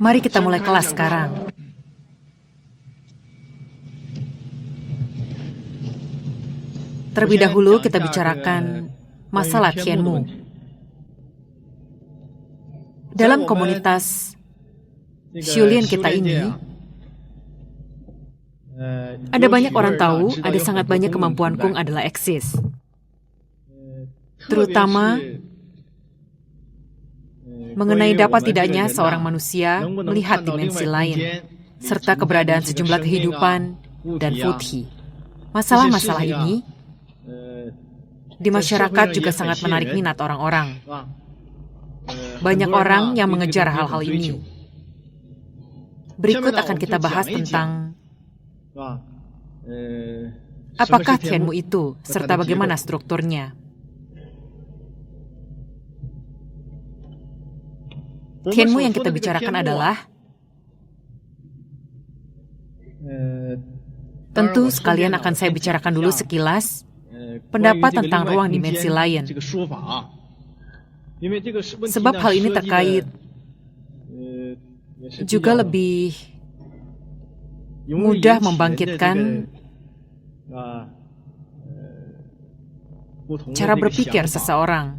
Mari kita mulai kelas sekarang. Terlebih dahulu kita bicarakan masalah Tianmu. Dalam komunitas Xiulian kita ini, ada banyak orang tahu ada sangat banyak kemampuan Kung adalah eksis. Terutama mengenai dapat tidaknya seorang manusia melihat dimensi lain, serta keberadaan sejumlah kehidupan dan futhi. Masalah-masalah ini di masyarakat juga sangat menarik minat orang-orang. Banyak orang yang mengejar hal-hal ini. Berikut akan kita bahas tentang apakah Tianmu itu, serta bagaimana strukturnya. Tianmu yang kita bicarakan adalah, tentu sekalian akan saya bicarakan dulu sekilas pendapat tentang ruang dimensi lain. Sebab hal ini terkait juga lebih mudah membangkitkan cara berpikir seseorang.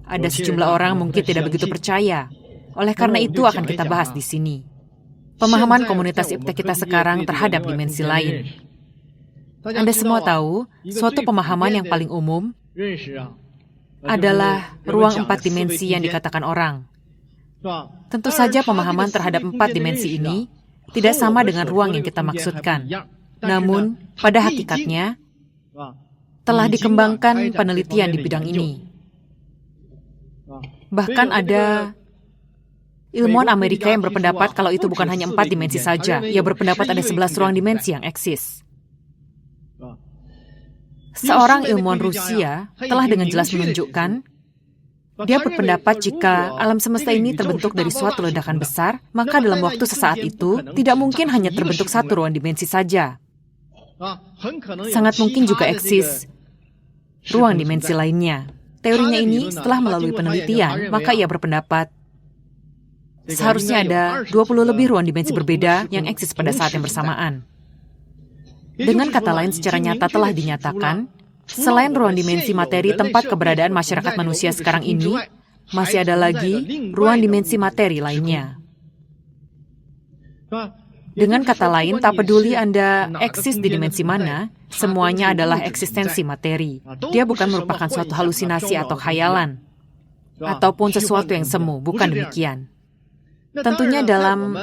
Ada sejumlah orang mungkin tidak begitu percaya. Oleh karena itu akan kita bahas di sini. Pemahaman komunitas iptek kita sekarang terhadap dimensi lain. Anda semua tahu, suatu pemahaman yang paling umum adalah ruang 4 dimensi yang dikatakan orang. Tentu saja pemahaman terhadap 4 dimensi ini tidak sama dengan ruang yang kita maksudkan. Namun, pada hakikatnya, telah dikembangkan penelitian di bidang ini. Bahkan ada ilmuwan Amerika yang berpendapat kalau itu bukan hanya 4 dimensi saja. Ia berpendapat ada 11 ruang dimensi yang eksis. Seorang ilmuwan Rusia telah dengan jelas menunjukkan, dia berpendapat jika alam semesta ini terbentuk dari suatu ledakan besar, maka dalam waktu sesaat itu tidak mungkin hanya terbentuk satu ruang dimensi saja. Sangat mungkin juga eksis ruang dimensi lainnya. Teorinya ini setelah melalui penelitian, maka ia berpendapat seharusnya ada 20 lebih ruang dimensi berbeda yang eksis pada saat yang bersamaan. Dengan kata lain, secara nyata telah dinyatakan, selain ruang dimensi materi tempat keberadaan masyarakat manusia sekarang ini, masih ada lagi ruang dimensi materi lainnya. Dengan kata lain, tak peduli Anda eksis di dimensi mana, semuanya adalah eksistensi materi. Dia bukan merupakan suatu halusinasi atau khayalan, ataupun sesuatu yang semu, bukan demikian. Tentunya dalam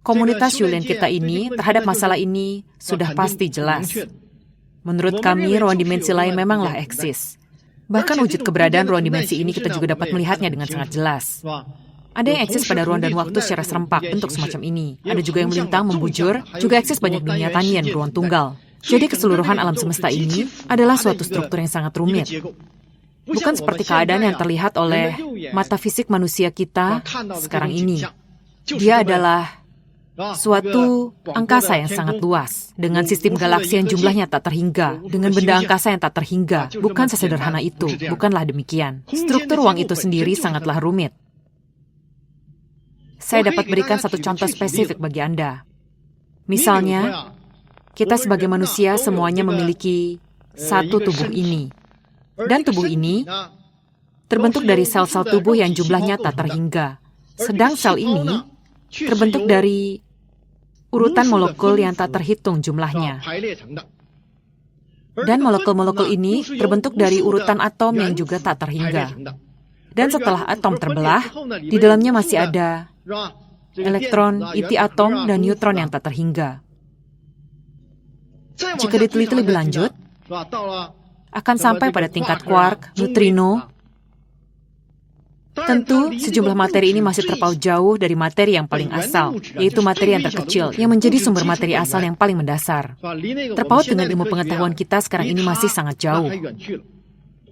komunitas Xiulian kita ini, terhadap masalah ini sudah pasti jelas. Menurut kami, ruang dimensi lain memanglah eksis. Bahkan wujud keberadaan ruang dimensi ini kita juga dapat melihatnya dengan sangat jelas. Ada yang eksis pada ruang dan waktu secara serempak, bentuk semacam ini. Ada juga yang melintang, membujur, juga eksis banyak dunia tanian beruang tunggal. Jadi keseluruhan alam semesta ini adalah suatu struktur yang sangat rumit. Bukan seperti keadaan yang terlihat oleh mata fisik manusia kita sekarang ini. Dia adalah suatu angkasa yang sangat luas, dengan sistem galaksi yang jumlahnya tak terhingga, dengan benda angkasa yang tak terhingga. Bukan sesederhana itu, bukanlah demikian. Struktur ruang itu sendiri sangatlah rumit. Saya dapat berikan satu contoh spesifik bagi Anda. Misalnya, kita sebagai manusia semuanya memiliki satu tubuh ini. Dan tubuh ini terbentuk dari sel-sel tubuh yang jumlahnya tak terhingga. Sedang sel ini terbentuk dari urutan molekul yang tak terhitung jumlahnya. Dan molekul-molekul ini terbentuk dari urutan atom yang juga tak terhingga. Dan setelah atom terbelah, di dalamnya masih ada elektron, inti atom, dan neutron yang tak terhingga. Jika diteliti lebih lanjut, akan sampai pada tingkat quark, neutrino. Tentu, sejumlah materi ini masih terpaut jauh dari materi yang paling asal, yaitu materi yang terkecil, yang menjadi sumber materi asal yang paling mendasar. Terpaut dengan ilmu pengetahuan kita sekarang ini masih sangat jauh.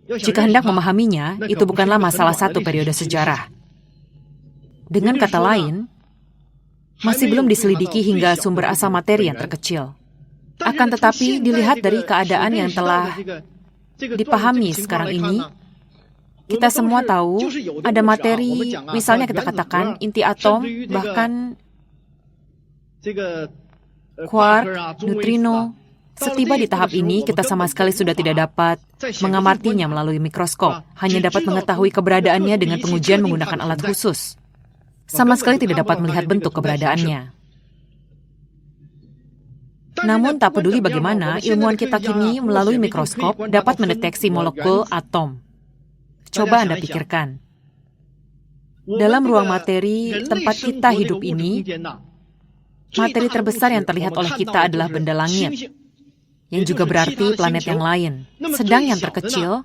Jika hendak memahaminya, itu bukanlah masalah satu periode sejarah. Dengan kata lain, masih belum diselidiki hingga sumber asal materi yang terkecil. Akan tetapi, dilihat dari keadaan yang telah dipahami sekarang ini, Kita semua tahu ada materi, misalnya kita katakan inti atom, bahkan quark, neutrino. Setiba di tahap ini, kita sama sekali sudah tidak dapat mengamatinya melalui mikroskop, hanya dapat mengetahui keberadaannya dengan pengujian menggunakan alat khusus. Sama sekali tidak dapat melihat bentuk keberadaannya. Namun tak peduli bagaimana, ilmuwan kita kini melalui mikroskop dapat mendeteksi molekul atom. Coba Anda pikirkan. Dalam ruang materi tempat kita hidup ini, materi terbesar yang terlihat oleh kita adalah benda langit, yang juga berarti planet yang lain. Sedang yang terkecil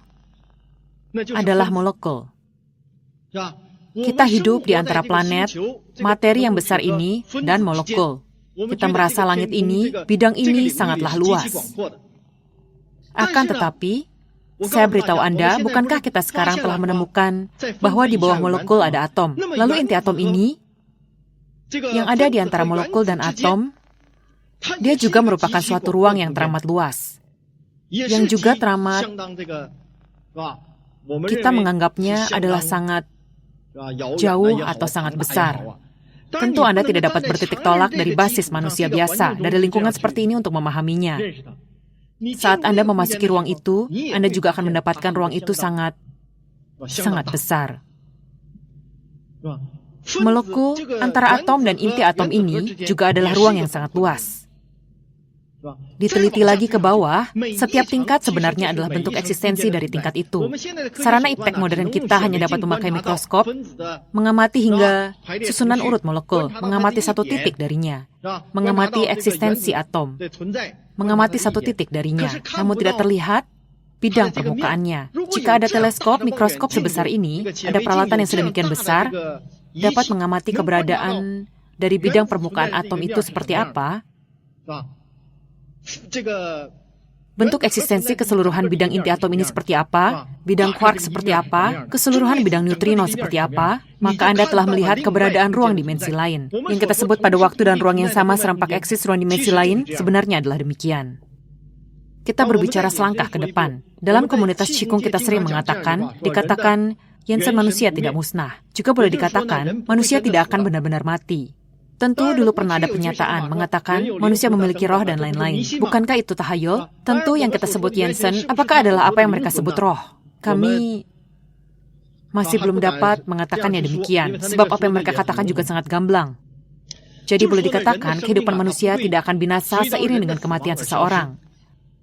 adalah molekul. Kita hidup di antara planet, materi yang besar ini, dan molekul. Kita merasa langit ini, bidang ini sangatlah luas. Akan tetapi, saya beritahu Anda, bukankah kita sekarang telah menemukan bahwa di bawah molekul ada atom? Lalu inti atom ini, yang ada di antara molekul dan atom, dia juga merupakan suatu ruang yang teramat luas, yang juga teramat, kita menganggapnya adalah sangat jauh atau sangat besar. Tentu Anda tidak dapat bertitik tolak dari basis manusia biasa, dari lingkungan seperti ini untuk memahaminya. Saat Anda memasuki ruang itu, Anda juga akan mendapatkan ruang itu sangat besar. Molekul antara atom dan inti atom ini juga adalah ruang yang sangat luas. Diteliti lagi ke bawah, setiap tingkat sebenarnya adalah bentuk eksistensi dari tingkat itu. Sarana iptek modern kita hanya dapat memakai mikroskop, mengamati hingga susunan urut molekul, mengamati satu titik darinya, mengamati eksistensi atom, mengamati satu titik darinya, namun tidak terlihat bidang permukaannya. Jika ada teleskop, mikroskop sebesar ini, ada peralatan yang sedemikian besar, dapat mengamati keberadaan dari bidang permukaan atom itu seperti apa, bentuk eksistensi keseluruhan bidang inti atom ini seperti apa, bidang quark seperti apa, keseluruhan bidang neutrino seperti apa, maka Anda telah melihat keberadaan ruang dimensi lain. Yang kita sebut pada waktu dan ruang yang sama serempak eksis ruang dimensi lain, sebenarnya adalah demikian. Kita berbicara selangkah ke depan. Dalam komunitas Qigong kita sering dikatakan, Yansen manusia tidak musnah. Juga boleh dikatakan, manusia tidak akan benar-benar mati. Tentu dulu pernah ada pernyataan mengatakan manusia memiliki roh dan lain-lain. Bukankah itu tahayul? Tentu yang kita sebut Yansen, apakah adalah apa yang mereka sebut roh? Kami masih belum dapat mengatakannya demikian, sebab apa yang mereka katakan juga sangat gamblang. Jadi boleh dikatakan kehidupan manusia tidak akan binasa seiring dengan kematian seseorang.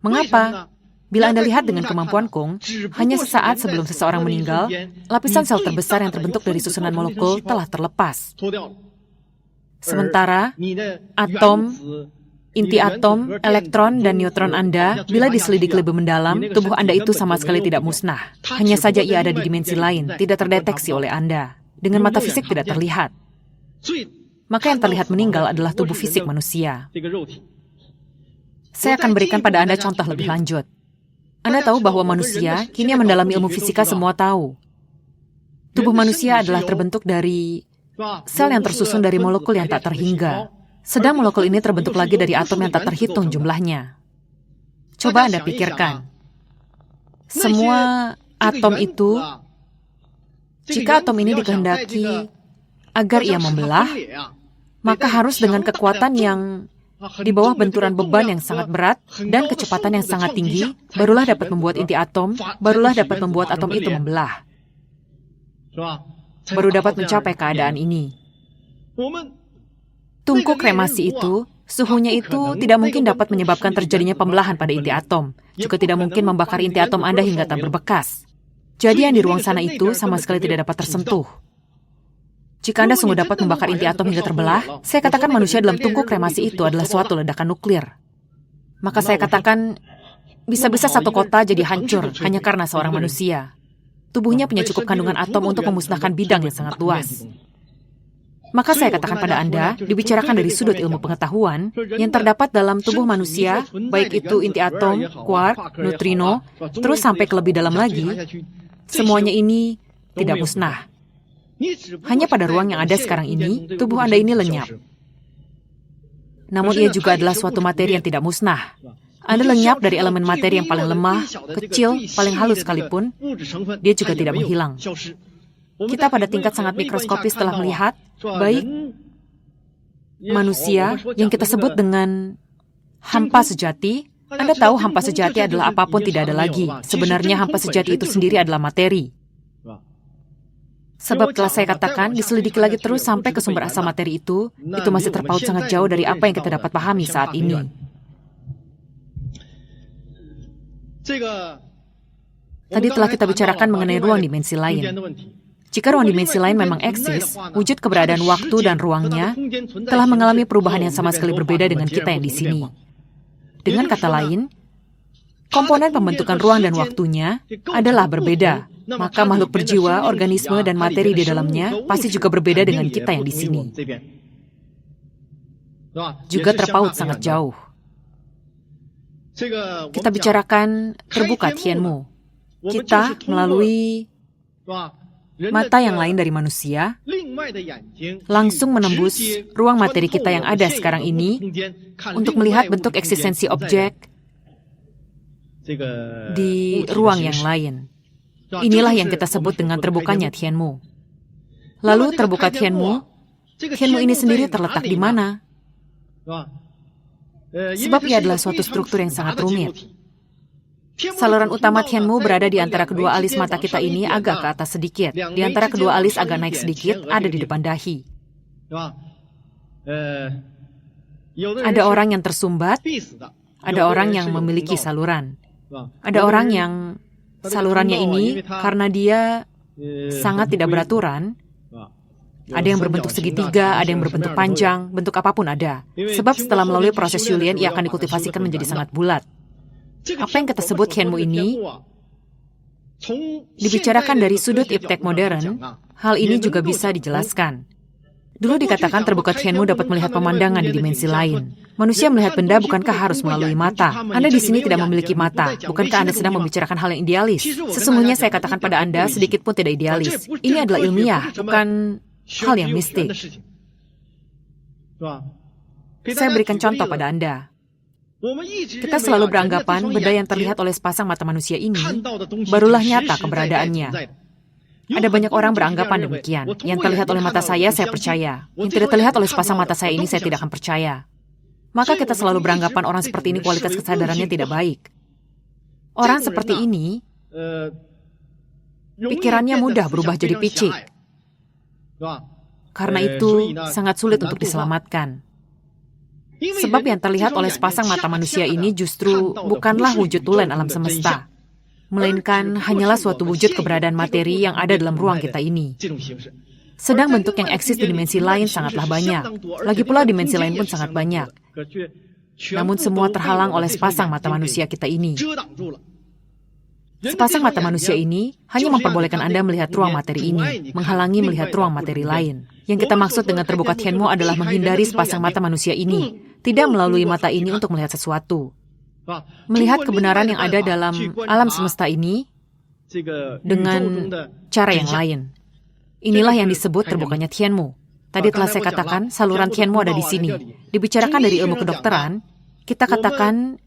Mengapa? Bila Anda lihat dengan kemampuan Kung, hanya sesaat sebelum seseorang meninggal, lapisan sel terbesar yang terbentuk dari susunan molekul telah terlepas. Sementara, atom, inti atom, elektron, dan neutron Anda, bila diselidiki lebih mendalam, tubuh Anda itu sama sekali tidak musnah. Hanya saja ia ada di dimensi lain, tidak terdeteksi oleh Anda. Dengan mata fisik tidak terlihat. Maka yang terlihat meninggal adalah tubuh fisik manusia. Saya akan berikan pada Anda contoh lebih lanjut. Anda tahu bahwa manusia, kini yang mendalami ilmu fisika semua tahu. Tubuh manusia adalah terbentuk dari sel yang tersusun dari molekul yang tak terhingga. Sedang molekul ini terbentuk lagi dari atom yang tak terhitung jumlahnya. Coba Anda pikirkan. Semua atom itu, jika atom ini dikehendaki agar ia membelah, maka harus dengan kekuatan yang di bawah benturan beban yang sangat berat dan kecepatan yang sangat tinggi, barulah dapat membuat inti atom, barulah dapat membuat atom itu membelah. Baru dapat mencapai keadaan ini. Tungku kremasi itu, suhunya itu tidak mungkin dapat menyebabkan terjadinya pembelahan pada inti atom. Juga tidak mungkin membakar inti atom Anda hingga tak berbekas. Jadi yang di ruang sana itu sama sekali tidak dapat tersentuh. Jika Anda sungguh dapat membakar inti atom hingga terbelah, saya katakan manusia dalam tungku kremasi itu adalah suatu ledakan nuklir. Maka saya katakan, bisa-bisa satu kota jadi hancur hanya karena seorang manusia. Tubuhnya punya cukup kandungan atom untuk memusnahkan bidang yang sangat luas. Maka saya katakan pada Anda, dibicarakan dari sudut ilmu pengetahuan, yang terdapat dalam tubuh manusia, baik itu inti atom, quark, neutrino, terus sampai ke lebih dalam lagi, semuanya ini tidak musnah. Hanya pada ruang yang ada sekarang ini, tubuh Anda ini lenyap. Namun ia juga adalah suatu materi yang tidak musnah. Anda lenyap dari elemen materi yang paling lemah, kecil, paling halus sekalipun, dia juga tidak menghilang. Kita pada tingkat sangat mikroskopis telah melihat, baik manusia yang kita sebut dengan hampa sejati. Anda tahu hampa sejati adalah apapun tidak ada lagi. Sebenarnya hampa sejati itu sendiri adalah materi. Sebab telah saya katakan, diselidiki lagi terus sampai ke sumber asal materi itu masih terpaut sangat jauh dari apa yang kita dapat pahami saat ini. Tadi telah kita bicarakan mengenai ruang dimensi lain. Jika ruang dimensi lain memang eksis, wujud keberadaan waktu dan ruangnya telah mengalami perubahan yang sama sekali berbeda dengan kita yang di sini. Dengan kata lain, komponen pembentukan ruang dan waktunya adalah berbeda. Maka makhluk berjiwa, organisme, dan materi di dalamnya pasti juga berbeda dengan kita yang di sini. Juga terpaut sangat jauh. Kita bicarakan terbuka Tianmu. Kita melalui mata yang lain dari manusia, langsung menembus ruang materi kita yang ada sekarang ini untuk melihat bentuk eksistensi objek di ruang yang lain. Inilah yang kita sebut dengan terbukanya Tianmu. Lalu terbuka Tianmu ini sendiri terletak di mana? Sebab ia adalah suatu struktur yang sangat rumit. Saluran utama Tianmu berada di antara kedua alis mata kita ini agak ke atas sedikit. Di antara kedua alis agak naik sedikit, ada di depan dahi. Ada orang yang tersumbat, ada orang yang memiliki saluran. Ada orang yang salurannya ini, karena dia sangat tidak beraturan, ada yang berbentuk segitiga, ada yang berbentuk panjang, bentuk apapun ada. Sebab setelah melalui proses Julian, ia akan dikultivasikan menjadi sangat bulat. Apa yang kita sebut Tianmu ini, dibicarakan dari sudut iptek modern, hal ini juga bisa dijelaskan. Dulu dikatakan terbuka Tianmu dapat melihat pemandangan di dimensi lain. Manusia melihat benda bukankah harus melalui mata? Anda di sini tidak memiliki mata. Bukankah Anda sedang membicarakan hal yang idealis? Sesungguhnya saya katakan pada Anda, sedikit pun tidak idealis. Ini adalah ilmiah, bukan hal yang mistik. Saya berikan contoh pada Anda. Kita selalu beranggapan benda yang terlihat oleh sepasang mata manusia ini barulah nyata keberadaannya. Ada banyak orang beranggapan demikian. Yang terlihat oleh mata saya percaya. Yang tidak terlihat oleh sepasang mata saya ini, saya tidak akan percaya. Maka kita selalu beranggapan orang seperti ini kualitas kesadarannya tidak baik. Orang seperti ini, pikirannya mudah berubah jadi picik. Karena itu sangat sulit untuk diselamatkan. Sebab yang terlihat oleh sepasang mata manusia ini justru bukanlah wujud tulen alam semesta, melainkan hanyalah suatu wujud keberadaan materi yang ada dalam ruang kita ini. Sedang bentuk yang eksis di dimensi lain sangatlah banyak. Lagi pula dimensi lain pun sangat banyak. Namun semua terhalang oleh sepasang mata manusia kita ini. Sepasang mata manusia ini hanya memperbolehkan Anda melihat ruang materi ini, menghalangi melihat ruang materi lain. Yang kita maksud dengan terbuka Tianmu adalah menghindari sepasang mata manusia ini, tidak melalui mata ini untuk melihat sesuatu. Melihat kebenaran yang ada dalam alam semesta ini dengan cara yang lain. Inilah yang disebut terbukanya Tianmu. Tadi telah saya katakan, saluran Tianmu ada di sini. Dibicarakan dari ilmu kedokteran, kita katakan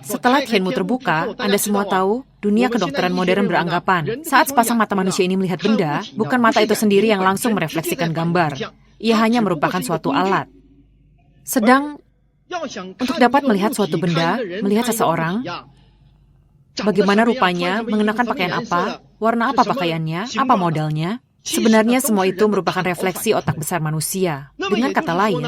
setelah Tianmu terbuka, Anda semua tahu, dunia kedokteran modern beranggapan, saat sepasang mata manusia ini melihat benda, bukan mata itu sendiri yang langsung merefleksikan gambar. Ia hanya merupakan suatu alat. Sedang, untuk dapat melihat suatu benda, melihat seseorang, bagaimana rupanya, mengenakan pakaian apa, warna apa pakaiannya, apa modalnya, sebenarnya semua itu merupakan refleksi otak besar manusia. Dengan kata lain,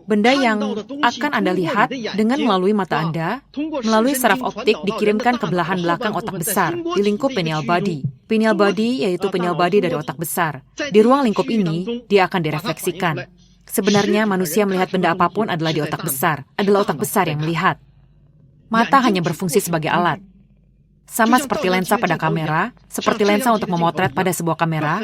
benda yang akan Anda lihat dengan melalui mata Anda, melalui saraf optik dikirimkan ke belahan belakang otak besar, di lingkup pineal body. Pineal body yaitu pineal body dari otak besar. Di ruang lingkup ini, dia akan direfleksikan. Sebenarnya manusia melihat benda apapun adalah di otak besar, adalah otak besar yang melihat. Mata hanya berfungsi sebagai alat. Sama seperti lensa pada kamera, seperti lensa untuk memotret pada sebuah kamera,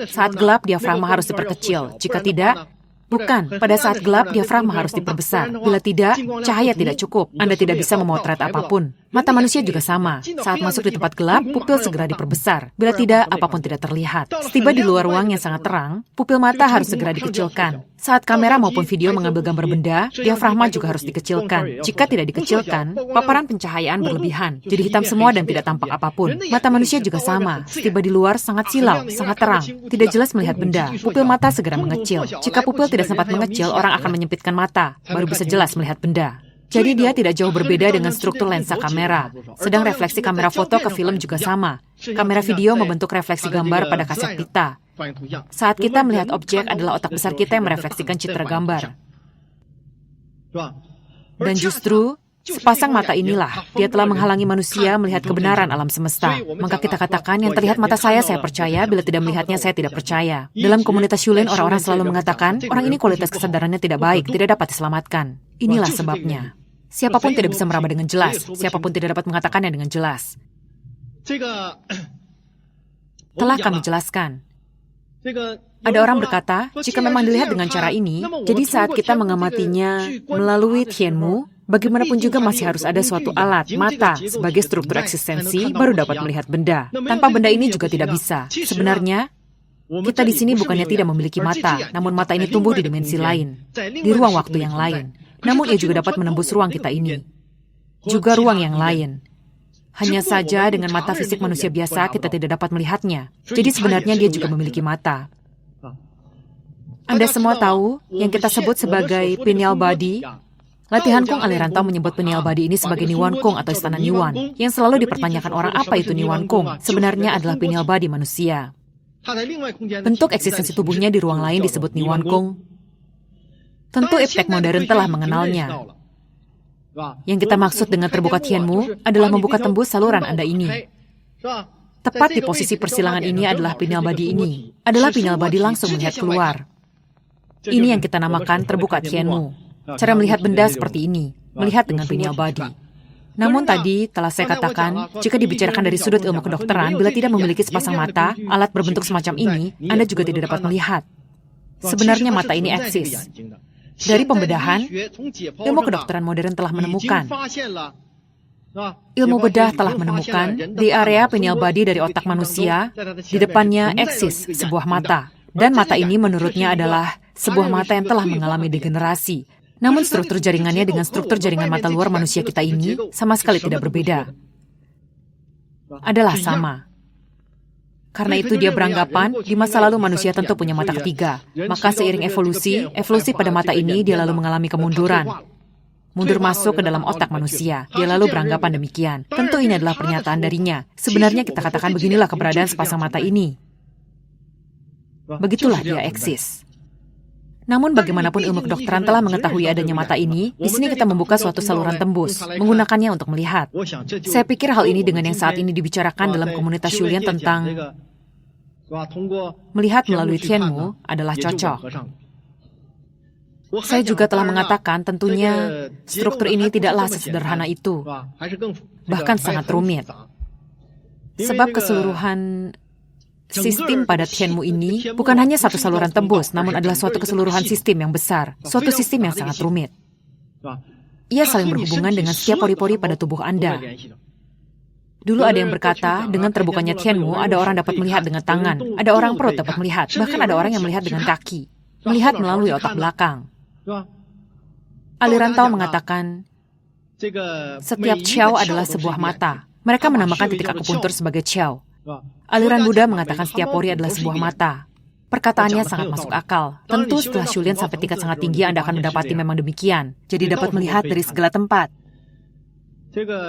saat gelap diafragma harus diperkecil, jika tidak, bukan, pada saat gelap diafragma harus diperbesar. Bila tidak, cahaya tidak cukup. Anda tidak bisa memotret apapun. Mata manusia juga sama. Saat masuk di tempat gelap, pupil segera diperbesar. Bila tidak, apapun tidak terlihat. Setiba di luar ruang yang sangat terang, pupil mata harus segera dikecilkan. Saat kamera maupun video mengambil gambar benda, diafragma juga harus dikecilkan. Jika tidak dikecilkan, paparan pencahayaan berlebihan, jadi hitam semua dan tidak tampak apapun. Mata manusia juga sama. Setiba di luar sangat silau, sangat terang, tidak jelas melihat benda. Pupil mata segera mengecil. Jika pupil tidak sempat mengecil, orang akan menyempitkan mata, baru bisa jelas melihat benda. Jadi dia tidak jauh berbeda dengan struktur lensa kamera. Sedang refleksi kamera foto ke film juga sama. Kamera video membentuk refleksi gambar pada kaset pita. Saat kita melihat objek adalah otak besar kita yang merefleksikan citra gambar. Dan justru, sepasang mata inilah, dia telah menghalangi manusia melihat kebenaran alam semesta. Maka kita katakan, yang terlihat mata saya percaya, bila tidak melihatnya saya tidak percaya. Dalam komunitas Yulin, orang-orang selalu mengatakan, orang ini kualitas kesadarannya tidak baik, tidak dapat diselamatkan. Inilah sebabnya. Siapapun tidak bisa meraba dengan jelas, siapapun tidak dapat mengatakannya dengan jelas. Telah kami jelaskan. Ada orang berkata, jika memang dilihat dengan cara ini, jadi saat kita mengamatinya melalui Tianmu, bagaimanapun juga masih harus ada suatu alat, mata, sebagai struktur eksistensi, baru dapat melihat benda. Tanpa benda ini juga tidak bisa. Sebenarnya, kita di sini bukannya tidak memiliki mata, namun mata ini tumbuh di dimensi lain, di ruang waktu yang lain. Namun ia juga dapat menembus ruang kita ini. Juga ruang yang lain. Hanya saja dengan mata fisik manusia biasa kita tidak dapat melihatnya. Jadi sebenarnya dia juga memiliki mata. Anda semua tahu yang kita sebut sebagai pineal body. Latihan Kung aliran Tao menyebut pineal body ini sebagai Niwan Kung atau istana Niwan. Yang selalu dipertanyakan orang apa itu Niwan Kung. Sebenarnya adalah pineal body manusia. Bentuk eksistensi tubuhnya di ruang lain disebut Niwan Kung. Tentu iptek modern telah mengenalnya. Yang kita maksud dengan terbuka Tianmu adalah membuka tembus saluran Anda ini. Tepat di posisi persilangan ini adalah pineal body ini. Adalah pineal body langsung melihat keluar. Ini yang kita namakan terbuka Tianmu. Cara melihat benda seperti ini, melihat dengan pineal body. Namun tadi telah saya katakan, jika dibicarakan dari sudut ilmu kedokteran, bila tidak memiliki sepasang mata, alat berbentuk semacam ini, Anda juga tidak dapat melihat. Sebenarnya mata ini eksis. Dari pembedahan, ilmu kedokteran modern telah menemukan. Ilmu bedah telah menemukan di area pineal body dari otak manusia, di depannya eksis sebuah mata. Dan mata ini menurutnya adalah sebuah mata yang telah mengalami degenerasi. Namun struktur jaringannya dengan struktur jaringan mata luar manusia kita ini sama sekali tidak berbeda. Adalah sama. Karena itu dia beranggapan, di masa lalu manusia tentu punya mata ketiga. Maka seiring evolusi pada mata ini dia lalu mengalami kemunduran. Mundur masuk ke dalam otak manusia. Dia lalu beranggapan demikian. Tentu ini adalah pernyataan darinya. Sebenarnya kita katakan beginilah keberadaan sepasang mata ini. Begitulah dia eksis. Namun bagaimanapun ilmu kedokteran telah mengetahui adanya mata ini, di sini kita membuka suatu saluran tembus, menggunakannya untuk melihat. Saya pikir hal ini dengan yang saat ini dibicarakan dalam komunitas Yulin tentang melihat melalui Tianmu adalah cocok. Saya juga telah mengatakan tentunya struktur ini tidaklah sesederhana itu, bahkan sangat rumit. Sebab keseluruhan sistem pada Tianmu ini bukan hanya satu saluran tembus, namun adalah suatu keseluruhan sistem yang besar, suatu sistem yang sangat rumit. Ia saling berhubungan dengan setiap pori-pori pada tubuh Anda. Dulu ada yang berkata, dengan terbukanya Tianmu, ada orang dapat melihat dengan tangan, ada orang perut dapat melihat, bahkan ada orang yang melihat dengan kaki, melihat melalui otak belakang. Aliran Tao mengatakan, setiap Qiao adalah sebuah mata. Mereka menamakan titik akupuntur sebagai Qiao. Aliran Buddha mengatakan setiap pori adalah sebuah mata. Perkataannya sangat masuk akal. Tentu setelah Shulin sampai tingkat sangat tinggi, Anda akan mendapati memang demikian. Jadi dapat melihat dari segala tempat.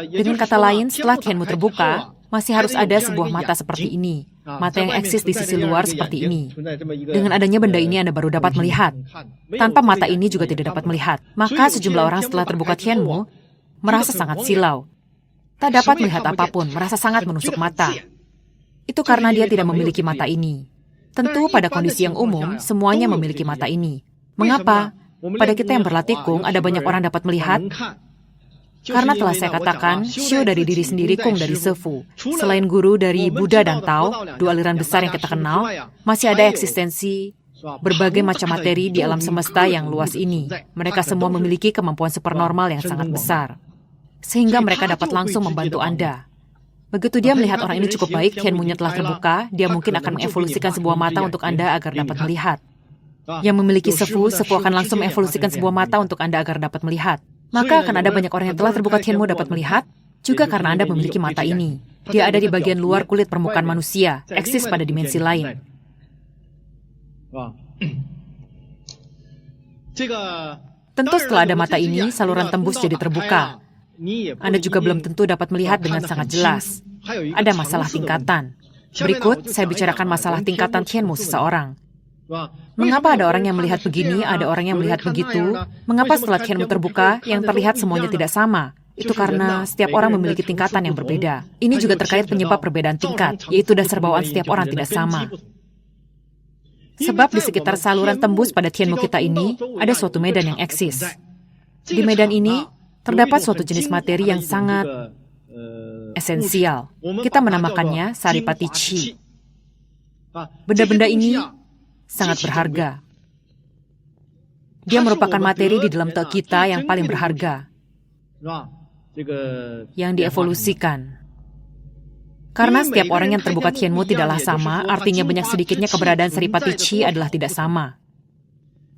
Dengan kata lain, setelah Tianmu terbuka, masih harus ada sebuah mata seperti ini. Mata yang eksis di sisi luar seperti ini. Dengan adanya benda ini, Anda baru dapat melihat. Tanpa mata ini juga tidak dapat melihat. Maka sejumlah orang setelah terbuka Tianmu, merasa sangat silau. Tak dapat melihat apapun, merasa sangat menusuk mata. Itu karena dia tidak memiliki mata ini. Tentu pada kondisi yang umum, semuanya memiliki mata ini. Mengapa? Pada kita yang berlatih Kung, ada banyak orang dapat melihat. Karena telah saya katakan, Xiu dari diri sendiri, Kung dari Sefu. Selain guru dari Buddha dan Tao, dua aliran besar yang kita kenal, masih ada eksistensi berbagai macam materi di alam semesta yang luas ini. Mereka semua memiliki kemampuan supernormal yang sangat besar. sehingga mereka dapat langsung membantu Anda. Begitu dia melihat orang ini cukup baik, Tianmu-nya telah terbuka, dia mungkin akan mengevolusikan sebuah mata untuk Anda agar dapat melihat. Yang memiliki sefu akan langsung mengevolusikan sebuah mata untuk Anda agar dapat melihat. Maka akan ada banyak orang yang telah terbuka Tianmu dapat melihat, juga karena Anda memiliki mata ini. Dia ada di bagian luar kulit permukaan manusia, eksis pada dimensi lain. Tentu setelah ada mata ini, saluran tembus jadi terbuka. Anda juga belum tentu dapat melihat dengan sangat jelas. Ada masalah tingkatan. Berikut, saya bicarakan masalah tingkatan Tianmu seseorang. Mengapa ada orang yang melihat begini, ada orang yang melihat begitu? Mengapa setelah Tianmu terbuka, yang terlihat semuanya tidak sama? Itu karena setiap orang memiliki tingkatan yang berbeda. Ini juga terkait penyebab perbedaan tingkat, yaitu dasar bawaan setiap orang tidak sama. Sebab di sekitar saluran tembus pada Tianmu kita ini, ada suatu medan yang eksis. Di medan ini, terdapat suatu jenis materi yang sangat esensial. Kita menamakannya Saripati Chi. Benda-benda ini sangat berharga. Dia merupakan materi di dalam tek kita yang paling berharga, yang dievolusikan. Karena setiap orang yang terbuka Tianmu tidaklah sama, artinya banyak sedikitnya keberadaan Saripati Chi adalah tidak sama.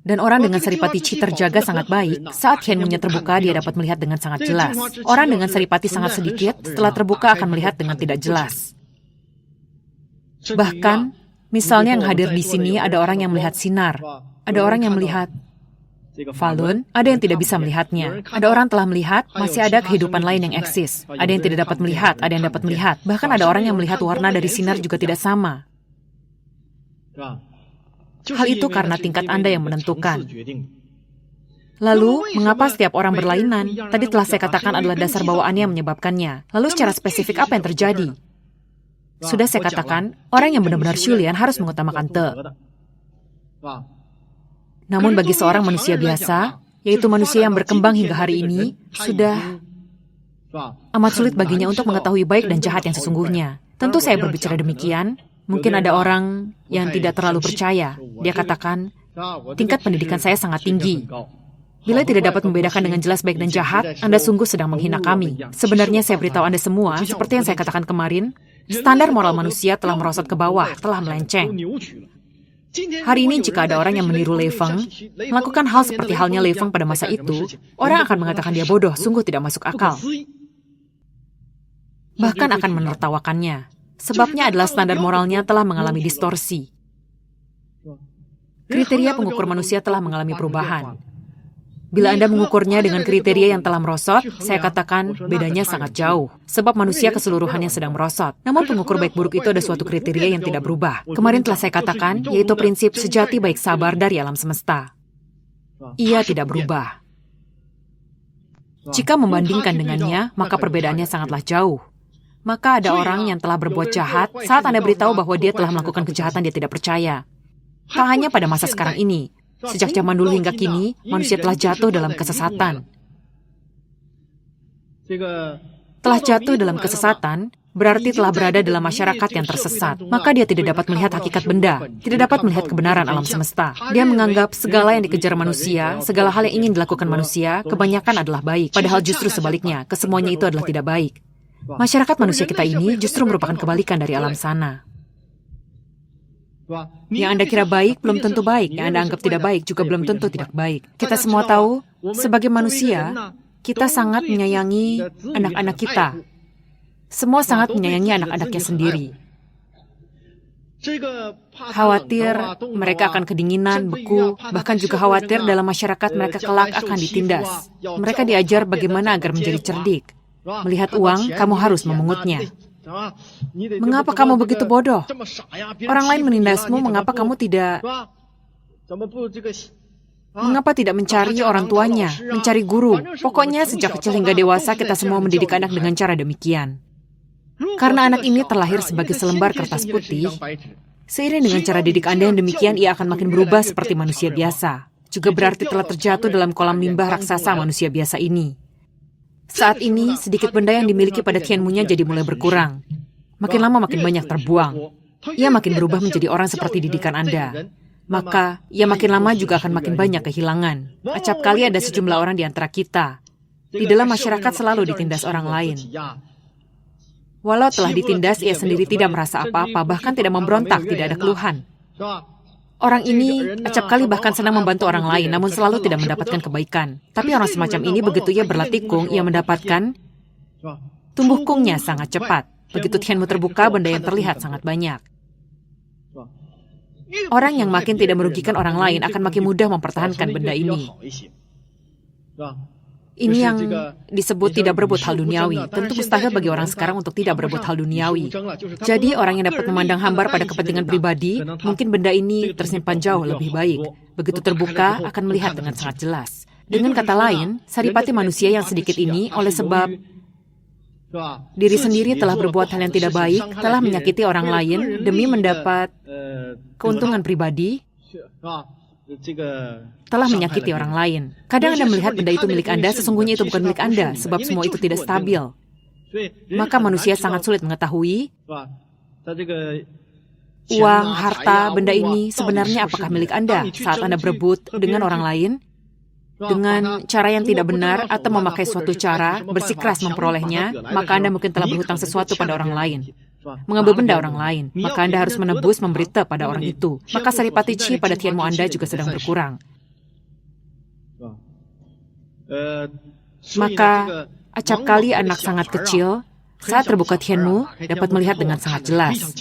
Dan orang dengan Saripati Chi terjaga sangat baik, saat Tianmu-nya terbuka dia dapat melihat dengan sangat jelas. Orang dengan Saripati sangat sedikit, setelah terbuka akan melihat dengan tidak jelas. Bahkan, misalnya yang hadir di sini ada orang yang melihat sinar, ada orang yang melihat falun, ada yang tidak bisa melihatnya. Ada orang telah melihat, masih ada kehidupan lain yang eksis. Ada yang tidak dapat melihat, ada yang dapat melihat. Bahkan ada orang yang melihat warna dari sinar juga tidak sama. Hal itu karena tingkat Anda yang menentukan. Lalu, mengapa setiap orang berlainan? Tadi telah saya katakan adalah dasar bawaannya yang menyebabkannya. Lalu secara spesifik apa yang terjadi? Sudah saya katakan, orang yang benar-benar Shulian harus mengutamakan Te. Namun bagi seorang manusia biasa, yaitu manusia yang berkembang hingga hari ini, sudah amat sulit baginya untuk mengetahui baik dan jahat yang sesungguhnya. Tentu saya berbicara demikian, mungkin ada orang yang tidak terlalu percaya. Dia katakan, tingkat pendidikan saya sangat tinggi. Bila tidak dapat membedakan dengan jelas baik dan jahat, Anda sungguh sedang menghina kami. Sebenarnya saya beritahu Anda semua, seperti yang saya katakan kemarin, standar moral manusia telah merosot ke bawah, telah melenceng. Hari ini jika ada orang yang meniru Lei Feng, melakukan hal seperti halnya Lei Feng pada masa itu, orang akan mengatakan dia bodoh, sungguh tidak masuk akal. Bahkan akan menertawakannya. Sebabnya adalah standar moralnya telah mengalami distorsi. Kriteria pengukur manusia telah mengalami perubahan. Bila Anda mengukurnya dengan kriteria yang telah merosot, saya katakan bedanya sangat jauh. Sebab manusia keseluruhannya sedang merosot. Namun pengukur baik buruk itu ada suatu kriteria yang tidak berubah. Kemarin telah saya katakan, yaitu prinsip sejati baik sabar dari alam semesta. Ia tidak berubah. Jika membandingkan dengannya, maka perbedaannya sangatlah jauh. Maka ada orang yang telah berbuat jahat, saat Anda beritahu bahwa dia telah melakukan kejahatan, dia tidak percaya. Tak hanya pada masa sekarang ini. Sejak zaman dulu hingga kini, manusia telah jatuh dalam kesesatan. Telah jatuh dalam kesesatan, berarti telah berada dalam masyarakat yang tersesat. Maka dia tidak dapat melihat hakikat benda, tidak dapat melihat kebenaran alam semesta. Dia menganggap segala yang dikejar manusia, segala hal yang ingin dilakukan manusia, kebanyakan adalah baik. Padahal justru sebaliknya, kesemuanya itu adalah tidak baik. Masyarakat manusia kita ini justru merupakan kebalikan dari alam sana. Yang Anda kira baik belum tentu baik, yang Anda anggap tidak baik juga belum tentu tidak baik. Kita semua tahu, sebagai manusia, kita sangat menyayangi anak-anak kita. Semua sangat menyayangi anak-anaknya sendiri. Khawatir mereka akan kedinginan, beku, bahkan juga khawatir dalam masyarakat mereka kelak akan ditindas. Mereka diajar bagaimana agar menjadi cerdik. Melihat uang, kamu harus memungutnya. Mengapa kamu begitu bodoh? Orang lain menindasmu, mengapa kamu tidak... Mengapa tidak mencari orang tuanya, mencari guru? Pokoknya sejak kecil hingga dewasa kita semua mendidik anak dengan cara demikian. Karena anak ini terlahir sebagai selembar kertas putih, seiring dengan cara didik Anda yang demikian, ia akan makin berubah seperti manusia biasa. Juga berarti telah terjatuh dalam kolam limbah raksasa manusia biasa ini. Saat ini, sedikit benda yang dimiliki pada Tianmu-nya jadi mulai berkurang. Makin lama makin banyak terbuang. Ia makin berubah menjadi orang seperti didikan Anda. Maka, ia makin lama juga akan makin banyak kehilangan. Acap kali ada sejumlah orang di antara kita Di dalam masyarakat selalu ditindas orang lain. Walau telah ditindas, ia sendiri tidak merasa apa-apa, bahkan tidak memberontak, tidak ada keluhan. Orang ini acap kali bahkan senang membantu orang lain, namun selalu tidak mendapatkan kebaikan. Tapi orang semacam ini, begitu ia berlatih kung, ia mendapatkan tumbuh kungnya sangat cepat. Begitu Tianmu terbuka, benda yang terlihat sangat banyak. Orang yang makin tidak merugikan orang lain akan makin mudah mempertahankan benda ini. Ini yang disebut tidak berebut hal duniawi. Tentu mustahil bagi orang sekarang untuk tidak berebut hal duniawi. Jadi orang yang dapat memandang hambar pada kepentingan pribadi, mungkin benda ini tersimpan jauh lebih baik. Begitu terbuka, akan melihat dengan sangat jelas. Dengan kata lain, saripati manusia yang sedikit ini, oleh sebab diri sendiri telah berbuat hal yang tidak baik, telah menyakiti orang lain demi mendapat keuntungan pribadi, telah menyakiti orang lain. Kadang Anda melihat benda itu milik Anda, sesungguhnya itu bukan milik Anda, sebab semua itu tidak stabil. Maka manusia sangat sulit mengetahui uang, harta, benda ini sebenarnya apakah milik Anda saat Anda berebut dengan orang lain, dengan cara yang tidak benar atau memakai suatu cara, bersikeras memperolehnya, maka Anda mungkin telah berhutang sesuatu pada orang lain. Mengambil benda orang lain, maka Anda harus menebus memberita pada orang itu. Maka saripati chi pada Tianmu Anda juga sedang berkurang. Maka acap kali anak sangat kecil saat terbuka Tianmu dapat melihat dengan sangat jelas.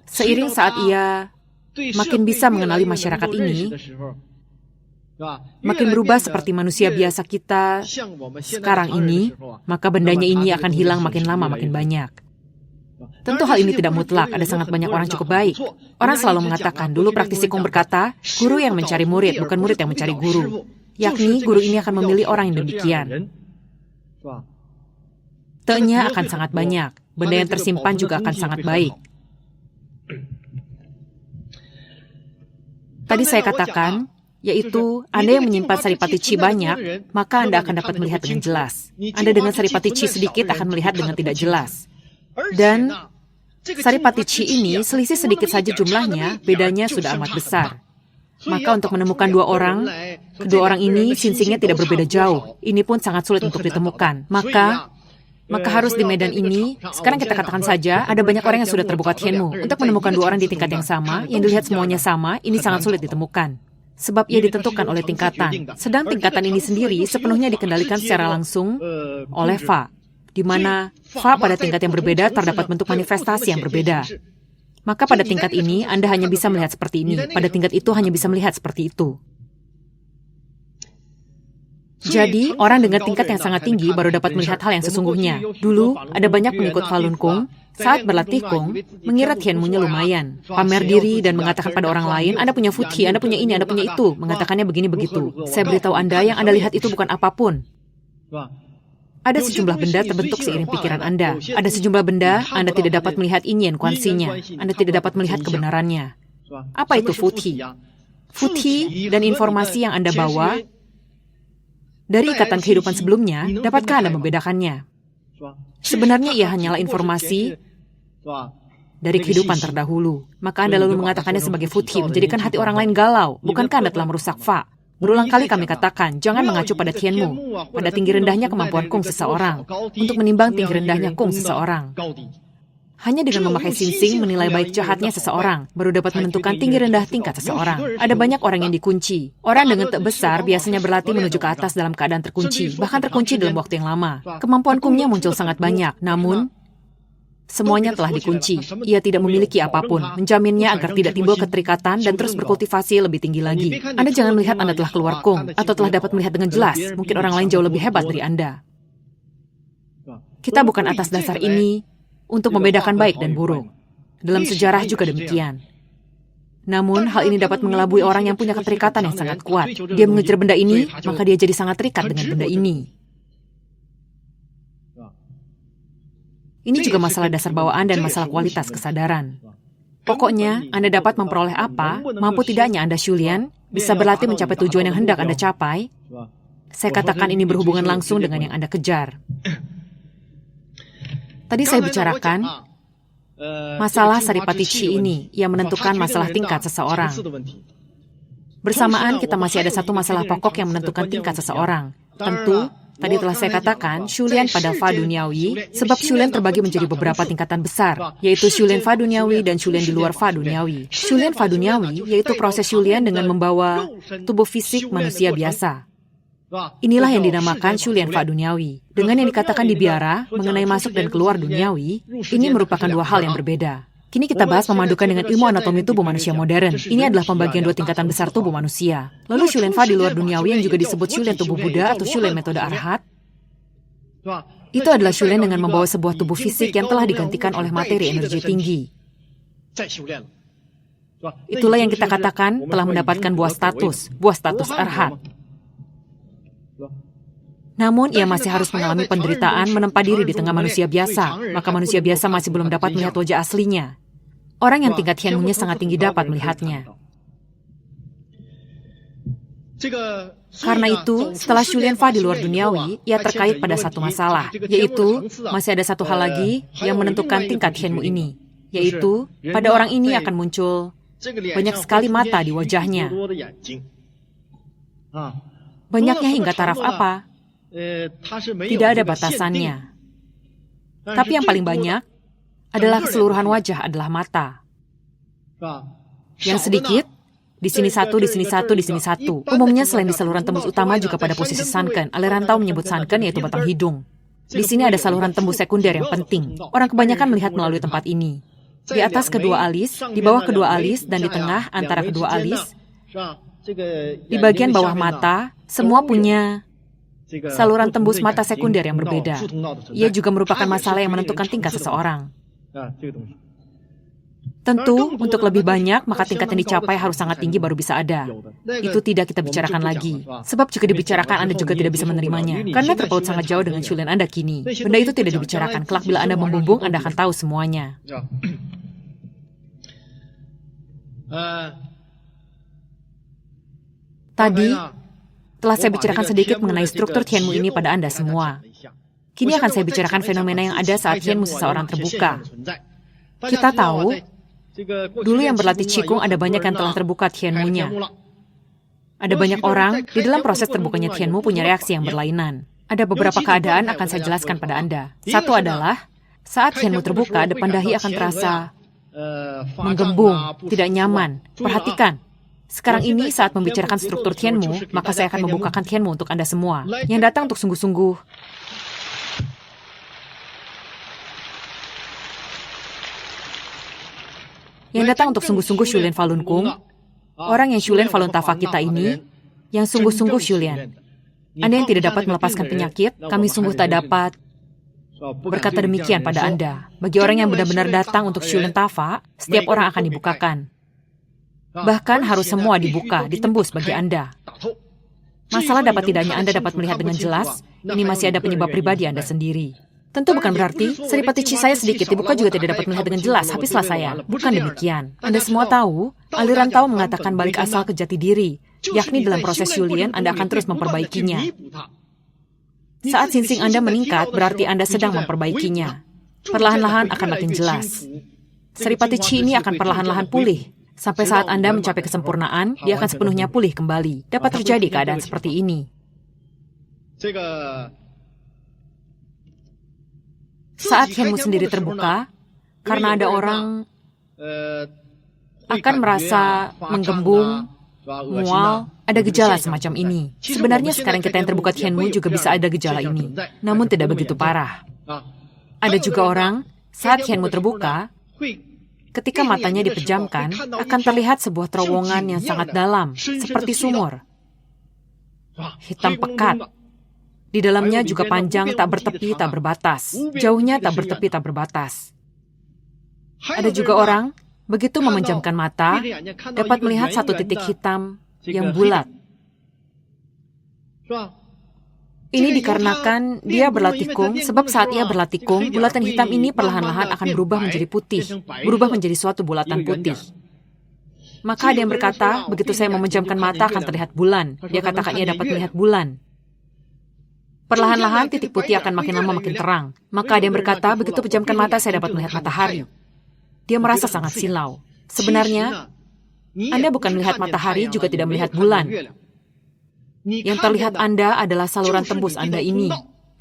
Seiring saat ia makin bisa mengenali masyarakat ini, makin berubah seperti manusia biasa kita sekarang ini, maka bendanya ini akan hilang makin lama makin banyak. Tentu hal ini tidak mutlak, ada sangat banyak orang cukup baik. Orang selalu mengatakan, dulu praktisi Kung berkata, guru yang mencari murid, bukan murid yang mencari guru. Yakni, guru ini akan memilih orang yang demikian. Te-nya akan sangat banyak, benda yang tersimpan juga akan sangat baik. Tadi saya katakan, yaitu Anda yang menyimpan saripati chi banyak, maka Anda akan dapat melihat dengan jelas. Anda dengan saripati chi sedikit akan melihat dengan tidak jelas. Dan saripati chi ini selisih sedikit saja jumlahnya, bedanya sudah amat besar. Maka untuk menemukan kedua orang ini sinsingnya tidak berbeda jauh. Ini pun sangat sulit untuk ditemukan. Maka harus di medan ini, sekarang kita katakan saja, ada banyak orang yang sudah terbuka Tianmu. Untuk menemukan dua orang di tingkat yang sama, yang dilihat semuanya sama, ini sangat sulit ditemukan. Sebab ia ditentukan oleh tingkatan. Sedang tingkatan ini sendiri sepenuhnya dikendalikan secara langsung oleh Fa, di mana Fa pada tingkat yang berbeda terdapat bentuk manifestasi yang berbeda. Maka pada tingkat ini, Anda hanya bisa melihat seperti ini. Pada tingkat itu hanya bisa melihat seperti itu. Jadi, orang dengan tingkat yang sangat tinggi baru dapat melihat hal yang sesungguhnya. Dulu, ada banyak pengikut Falun Gong, saat berlatih Kung, mengira Tianmu-nya lumayan. Pamer diri dan mengatakan pada orang lain, Anda punya futhi, Anda punya ini, Anda punya itu. Mengatakannya begini begitu. Saya beritahu Anda, yang Anda lihat itu bukan apapun. Ada sejumlah benda terbentuk seiring pikiran Anda. Ada sejumlah benda, Anda tidak dapat melihat inyen kuansinya. Anda tidak dapat melihat kebenarannya. Apa itu futhi? Futhi dan informasi yang Anda bawa dari ikatan kehidupan sebelumnya, dapatkah Anda membedakannya? Sebenarnya ia hanyalah informasi dari kehidupan terdahulu. Maka Anda lalu mengatakannya sebagai futhi, menjadikan hati orang lain galau. Bukankah Anda telah merusak Fa? Berulang kali kami katakan, jangan mengacu pada Tianmu, pada tinggi rendahnya kemampuan Kung seseorang, untuk menimbang tinggi rendahnya Kung seseorang. Hanya dengan memakai sinsing menilai baik jahatnya seseorang, baru dapat menentukan tinggi rendah tingkat seseorang. Ada banyak orang yang dikunci. Orang dengan tek besar biasanya berlatih menuju ke atas dalam keadaan terkunci, bahkan terkunci dalam waktu yang lama. Kemampuan Kungnya muncul sangat banyak, namun semuanya telah dikunci. Ia tidak memiliki apapun, menjaminnya agar tidak timbul keterikatan dan terus berkultivasi lebih tinggi lagi. Anda jangan melihat Anda telah keluar Kung, atau telah dapat melihat dengan jelas. Mungkin orang lain jauh lebih hebat dari Anda. Kita bukan atas dasar ini untuk membedakan baik dan buruk. Dalam sejarah juga demikian. Namun, hal ini dapat mengelabui orang yang punya keterikatan yang sangat kuat. Dia mengejar benda ini, maka dia jadi sangat terikat dengan benda ini. Ini juga masalah dasar bawaan dan masalah kualitas kesadaran. Pokoknya, Anda dapat memperoleh apa, mampu tidaknya Anda Shulian, bisa berlatih mencapai tujuan yang hendak Anda capai. Saya katakan ini berhubungan langsung dengan yang Anda kejar. Tadi saya bicarakan masalah saripati chi ini yang menentukan masalah tingkat seseorang. Bersamaan kita masih ada satu masalah pokok yang menentukan tingkat seseorang, Tentu, tadi telah saya katakan, Shulian pada Fa Duniawi, sebab Shulian terbagi menjadi beberapa tingkatan besar, yaitu Shulian Fa Duniawi dan Shulian di luar Fa Duniawi. Shulian Fa Duniawi, yaitu proses Shulian dengan membawa tubuh fisik manusia biasa. Inilah yang dinamakan Shulian Fa Duniawi. Dengan yang dikatakan di biara, mengenai masuk dan keluar duniawi, ini merupakan dua hal yang berbeda. Kini kita bahas memadukan dengan ilmu anatomi tubuh manusia modern. Ini adalah pembagian dua tingkatan besar tubuh manusia. Lalu Shulian Fa di luar duniawi yang juga disebut Shulian tubuh Buddha atau Shulian metode Arhat, itu adalah Shulian dengan membawa sebuah tubuh fisik yang telah digantikan oleh materi energi tinggi. Itulah yang kita katakan telah mendapatkan buah status Arhat. Namun, ia masih harus mengalami penderitaan menempa diri di tengah manusia biasa, maka manusia biasa masih belum dapat melihat wajah aslinya. Orang yang tingkat Hianmu-nya sangat tinggi dapat melihatnya. Karena itu, setelah Shulian Fa di luar duniawi, ia terkait pada satu masalah, yaitu masih ada satu hal lagi yang menentukan tingkat Hianmu ini, yaitu pada orang ini akan muncul banyak sekali mata di wajahnya. Banyaknya hingga taraf apa? Tidak ada batasannya. Tapi yang paling banyak adalah keseluruhan wajah adalah mata. Yang sedikit, di sini satu, di sini satu, di sini satu. Umumnya selain di saluran tembus utama juga pada posisi sunken. Aliran Tao menyebut sunken yaitu batang hidung. Di sini ada saluran tembus sekunder yang penting. Orang kebanyakan melihat melalui tempat ini. Di atas kedua alis, di bawah kedua alis, dan di tengah antara kedua alis, di bagian bawah mata, semua punya saluran tembus mata sekunder yang berbeda. Ia juga merupakan masalah yang menentukan tingkat seseorang. Tentu, untuk lebih banyak, maka tingkat yang dicapai harus sangat tinggi baru bisa ada. Itu tidak kita bicarakan lagi. Sebab jika dibicarakan, Anda juga tidak bisa menerimanya. Karena terpaut sangat jauh dengan Shulian Anda kini. Benda itu tidak dibicarakan. Kelak bila Anda membumbung, Anda akan tahu semuanya. Tadi, telah saya bicarakan sedikit mengenai struktur Tianmu ini pada Anda semua. Kini akan saya bicarakan fenomena yang ada saat Tianmu seseorang terbuka. Kita tahu, dulu yang berlatih Qigong ada banyak yang telah terbuka Tianmu-nya. Ada banyak orang, di dalam proses terbukanya Tianmu punya reaksi yang berlainan. Ada beberapa keadaan akan saya jelaskan pada Anda. Satu adalah, saat Tianmu terbuka, depan dahi akan terasa menggembung, tidak nyaman. Perhatikan. Sekarang ini saat membicarakan struktur Tianmu, maka saya akan membukakan Tianmu untuk Anda semua. Yang datang untuk sungguh-sungguh. Yang datang untuk sungguh-sungguh Shulian Falun Gong. Orang yang Shulian Falun Tafa kita ini, yang sungguh-sungguh Shulian. Anda yang tidak dapat melepaskan penyakit, kami sungguh tak dapat berkata demikian pada Anda. Bagi orang yang benar-benar datang untuk Shulian Tafa, setiap orang akan dibukakan. Bahkan harus semua dibuka, ditembus bagi Anda. Masalah dapat tidaknya Anda dapat melihat dengan jelas, ini masih ada penyebab pribadi Anda sendiri. Tentu bukan berarti, Seripati Chi saya sedikit dibuka juga tidak dapat melihat dengan jelas, habislah saya. Bukan demikian. Anda semua tahu, aliran Tao mengatakan balik asal ke jati diri, yakni dalam proses Shulian Anda akan terus memperbaikinya. Saat sinsing Anda meningkat, berarti Anda sedang memperbaikinya. Perlahan-lahan akan makin jelas. Seripati Chi ini akan perlahan-lahan pulih. Sampai saat Anda mencapai kesempurnaan, dia akan sepenuhnya pulih kembali. Dapat terjadi keadaan seperti ini. Saat Tianmu sendiri terbuka, karena ada orang akan merasa menggembung, mual, ada gejala semacam ini. Sebenarnya sekarang kita yang terbuka Tianmu juga bisa ada gejala ini, namun tidak begitu parah. Ada juga orang, saat Tianmu terbuka, ketika matanya dipejamkan, akan terlihat sebuah terowongan yang sangat dalam, seperti sumur. Hitam pekat. Di dalamnya juga panjang, tak bertepi, tak berbatas. Jauhnya tak bertepi, tak berbatas. Ada juga orang, begitu memejamkan mata, dapat melihat satu titik hitam yang bulat. Ini dikarenakan dia berlatih Kung, sebab saat ia berlatih Kung, bulatan hitam ini perlahan-lahan akan berubah menjadi putih, berubah menjadi suatu bulatan putih. Maka ada yang berkata, begitu saya memejamkan mata akan terlihat bulan. Dia katakan ia dapat melihat bulan. Perlahan-lahan titik putih akan makin lama makin terang. Maka ada yang berkata, begitu pejamkan mata saya dapat melihat matahari. Dia merasa sangat silau. Sebenarnya, Anda bukan melihat matahari, juga tidak melihat bulan. Yang terlihat Anda adalah saluran tembus Anda ini,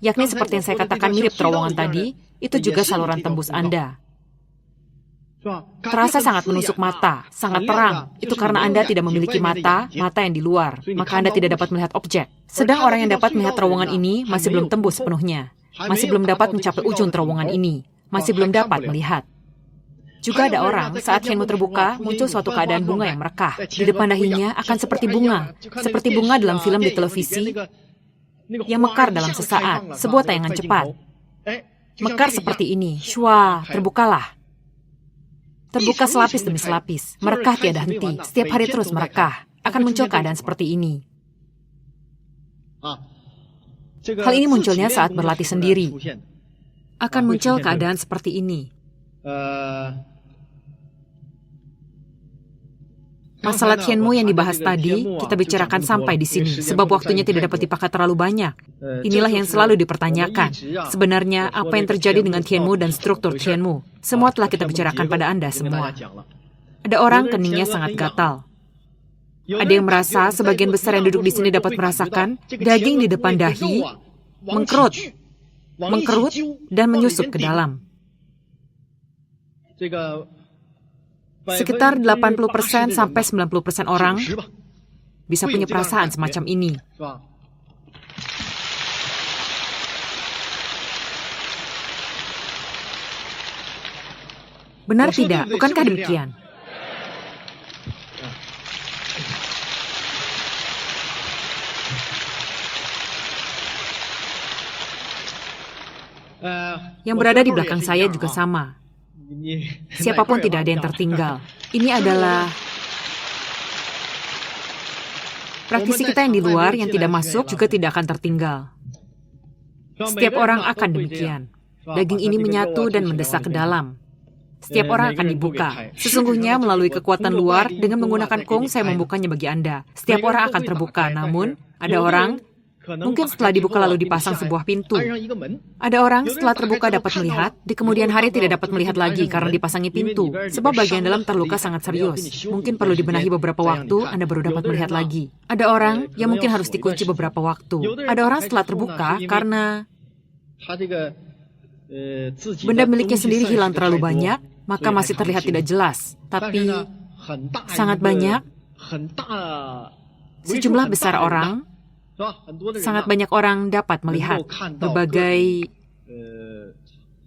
yakni seperti yang saya katakan mirip terowongan tadi, itu juga saluran tembus Anda. Terasa sangat menusuk mata, sangat terang. Itu karena Anda tidak memiliki mata yang di luar, maka Anda tidak dapat melihat objek. Sedang orang yang dapat melihat terowongan ini masih belum tembus sepenuhnya, masih belum dapat mencapai ujung terowongan ini, masih belum dapat melihat. Juga ada orang, saat Tianmu terbuka, muncul suatu keadaan bunga yang merekah. Di depan dahinya akan seperti bunga dalam film di televisi, yang mekar dalam sesaat, sebuah tayangan cepat. Mekar seperti ini, shua, terbukalah. Terbuka selapis demi selapis, merekah tiada henti, setiap hari terus merekah. Akan muncul keadaan seperti ini. Hal ini munculnya saat berlatih sendiri. Akan muncul keadaan seperti ini. Masalah Tianmu yang dibahas tadi, kita bicarakan sampai di sini, sebab waktunya tidak dapat dipakai terlalu banyak. Inilah yang selalu dipertanyakan. Sebenarnya, apa yang terjadi dengan Tianmu dan struktur Tianmu? Semua telah kita bicarakan pada Anda semua. Ada orang keningnya sangat gatal. Ada yang merasa sebagian besar yang duduk di sini dapat merasakan daging di depan dahi mengkerut, dan menyusup ke dalam. Sekitar 80% sampai 90% orang bisa punya perasaan semacam ini. Benar tidak? Bukankah demikian? Yang berada di belakang saya juga sama. Siapapun tidak ada yang tertinggal. Ini adalah praktisi kita yang di luar yang tidak masuk juga tidak akan tertinggal. Setiap orang akan demikian. Daging ini menyatu dan mendesak ke dalam. Setiap orang akan dibuka. Sesungguhnya melalui kekuatan luar, dengan menggunakan kung, saya membukanya bagi Anda. Setiap orang akan terbuka, namun ada orang mungkin setelah dibuka lalu dipasang sebuah pintu. Ada orang setelah terbuka dapat melihat, di kemudian hari tidak dapat melihat lagi karena dipasangi pintu. Sebab bagian dalam terluka sangat serius. Mungkin perlu dibenahi beberapa waktu, Anda baru dapat melihat lagi. Ada orang yang mungkin harus dikunci beberapa waktu. Ada orang setelah terbuka karena benda miliknya sendiri hilang terlalu banyak, maka masih terlihat tidak jelas. Tapi sangat banyak, sejumlah besar orang, sangat banyak orang dapat melihat berbagai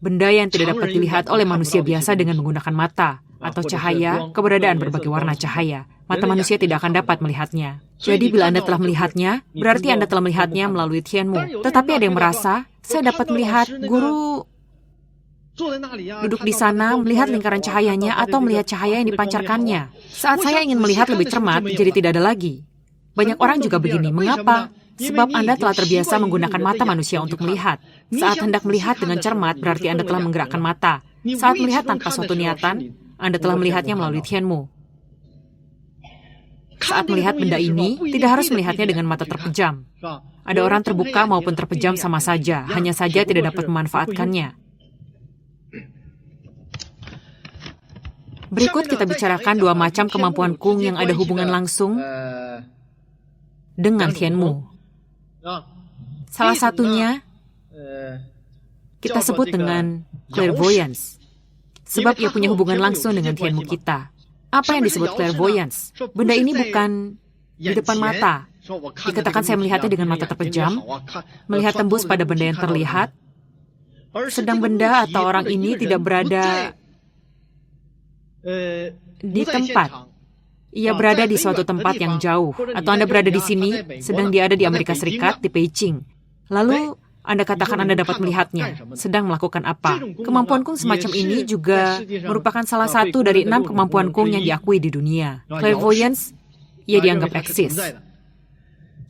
benda yang tidak dapat dilihat oleh manusia biasa dengan menggunakan mata atau cahaya, keberadaan berbagai warna cahaya. Mata manusia tidak akan dapat melihatnya. Jadi bila Anda telah melihatnya, berarti Anda telah melihatnya melalui Tianmu. Tetapi ada yang merasa, saya dapat melihat guru duduk di sana, melihat lingkaran cahayanya atau melihat cahaya yang dipancarkannya. Saat saya ingin melihat lebih cermat, jadi tidak ada lagi. Banyak orang juga begini, mengapa? Sebab Anda telah terbiasa menggunakan mata manusia untuk melihat. Saat hendak melihat dengan cermat, berarti Anda telah menggerakkan mata. Saat melihat tanpa suatu niatan, Anda telah melihatnya melalui Tianmu. Saat melihat benda ini, tidak harus melihatnya dengan mata terpejam. Ada orang terbuka maupun terpejam sama saja, hanya saja tidak dapat memanfaatkannya. Berikut kita bicarakan dua macam kemampuan kung yang ada hubungan langsung dengan Tianmu. Salah satunya kita sebut dengan clairvoyance, sebab ia punya hubungan langsung dengan Tianmu kita. Apa yang disebut clairvoyance? Benda ini bukan di depan mata. Dikatakan saya melihatnya dengan mata terpejam, melihat tembus pada benda yang terlihat, sedang benda atau orang ini tidak berada di tempat. Ia berada di suatu tempat yang jauh, atau Anda berada di sini, sedang dia ada di Amerika Serikat, di Beijing. Lalu, Anda katakan Anda dapat melihatnya, sedang melakukan apa. Kemampuan kung semacam ini juga merupakan salah satu dari 6 kemampuan kung yang diakui di dunia. Clairvoyance, ia dianggap eksis.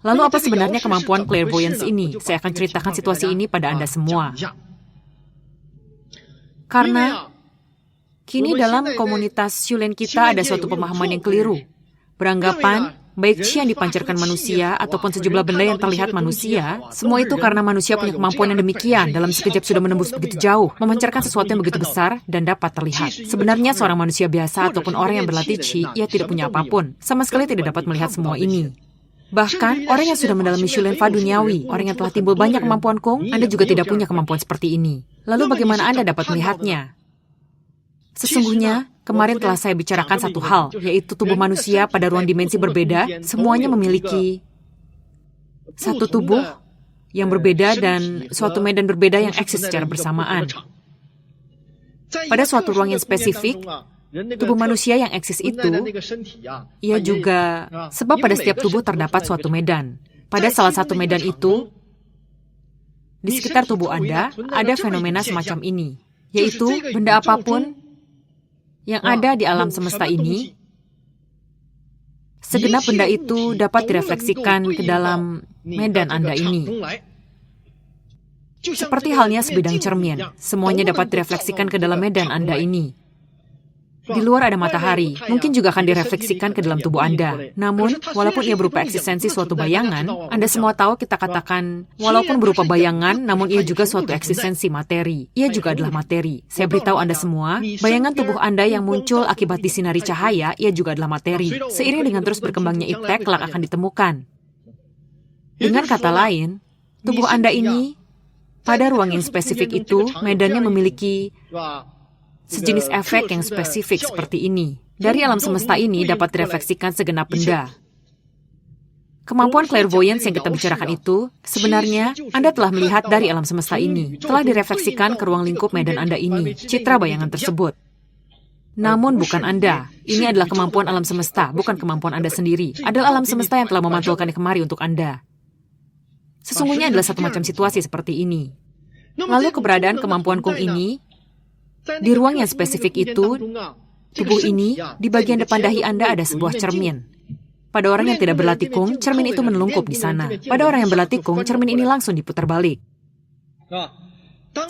Lalu apa sebenarnya kemampuan clairvoyance ini? Saya akan ceritakan situasi ini pada Anda semua. Karena kini dalam komunitas Shulen kita ada suatu pemahaman yang keliru. Beranggapan, baik qi yang dipancarkan manusia ataupun sejumlah benda yang terlihat manusia, semua itu karena manusia punya kemampuan yang demikian, dalam sekejap sudah menembus begitu jauh, memancarkan sesuatu yang begitu besar dan dapat terlihat. Sebenarnya seorang manusia biasa ataupun orang yang berlatih qi, ia tidak punya apapun, sama sekali tidak dapat melihat semua ini. Bahkan, orang yang sudah mendalami Shulen Fa duniawi, orang yang telah timbul banyak kemampuan Kung, Anda juga tidak punya kemampuan seperti ini. Lalu bagaimana Anda dapat melihatnya? Sesungguhnya, kemarin telah saya bicarakan satu hal, yaitu tubuh manusia pada ruang dimensi berbeda, semuanya memiliki satu tubuh yang berbeda dan suatu medan berbeda yang eksis secara bersamaan. Pada suatu ruang yang spesifik, tubuh manusia yang eksis itu, ia juga, sebab pada setiap tubuh terdapat suatu medan. Pada salah satu medan itu, di sekitar tubuh Anda, ada fenomena semacam ini, yaitu benda apapun yang ada di alam semesta ini, segenap benda itu dapat direfleksikan ke dalam medan Anda ini. Seperti halnya sebidang cermin, semuanya dapat direfleksikan ke dalam medan Anda ini. Di luar ada matahari, mungkin juga akan direfleksikan ke dalam tubuh Anda. Namun, walaupun ia berupa eksistensi suatu bayangan, Anda semua tahu kita katakan, walaupun berupa bayangan, namun ia juga suatu eksistensi materi. Ia juga adalah materi. Saya beritahu Anda semua, bayangan tubuh Anda yang muncul akibat disinari cahaya, ia juga adalah materi. Seiring dengan terus berkembangnya iptek, kelak akan ditemukan. Dengan kata lain, tubuh Anda ini, pada ruang yang spesifik itu, medannya memiliki sejenis efek yang spesifik seperti ini. Dari alam semesta ini dapat direfleksikan segenap benda. Kemampuan clairvoyance yang kita bicarakan itu, sebenarnya Anda telah melihat dari alam semesta ini, telah direfleksikan ke ruang lingkup medan Anda ini, citra bayangan tersebut. Namun bukan Anda. Ini adalah kemampuan alam semesta, bukan kemampuan Anda sendiri. Adalah alam semesta yang telah memantulkannya kemari untuk Anda. Sesungguhnya adalah satu macam situasi seperti ini. Lalu keberadaan kemampuan Kung ini, di ruang yang spesifik itu, tubuh ini, di bagian depan dahi Anda ada sebuah cermin. Pada orang yang tidak berlatih Kung, cermin itu menelungkup di sana. Pada orang yang berlatih Kung, cermin ini langsung diputar balik.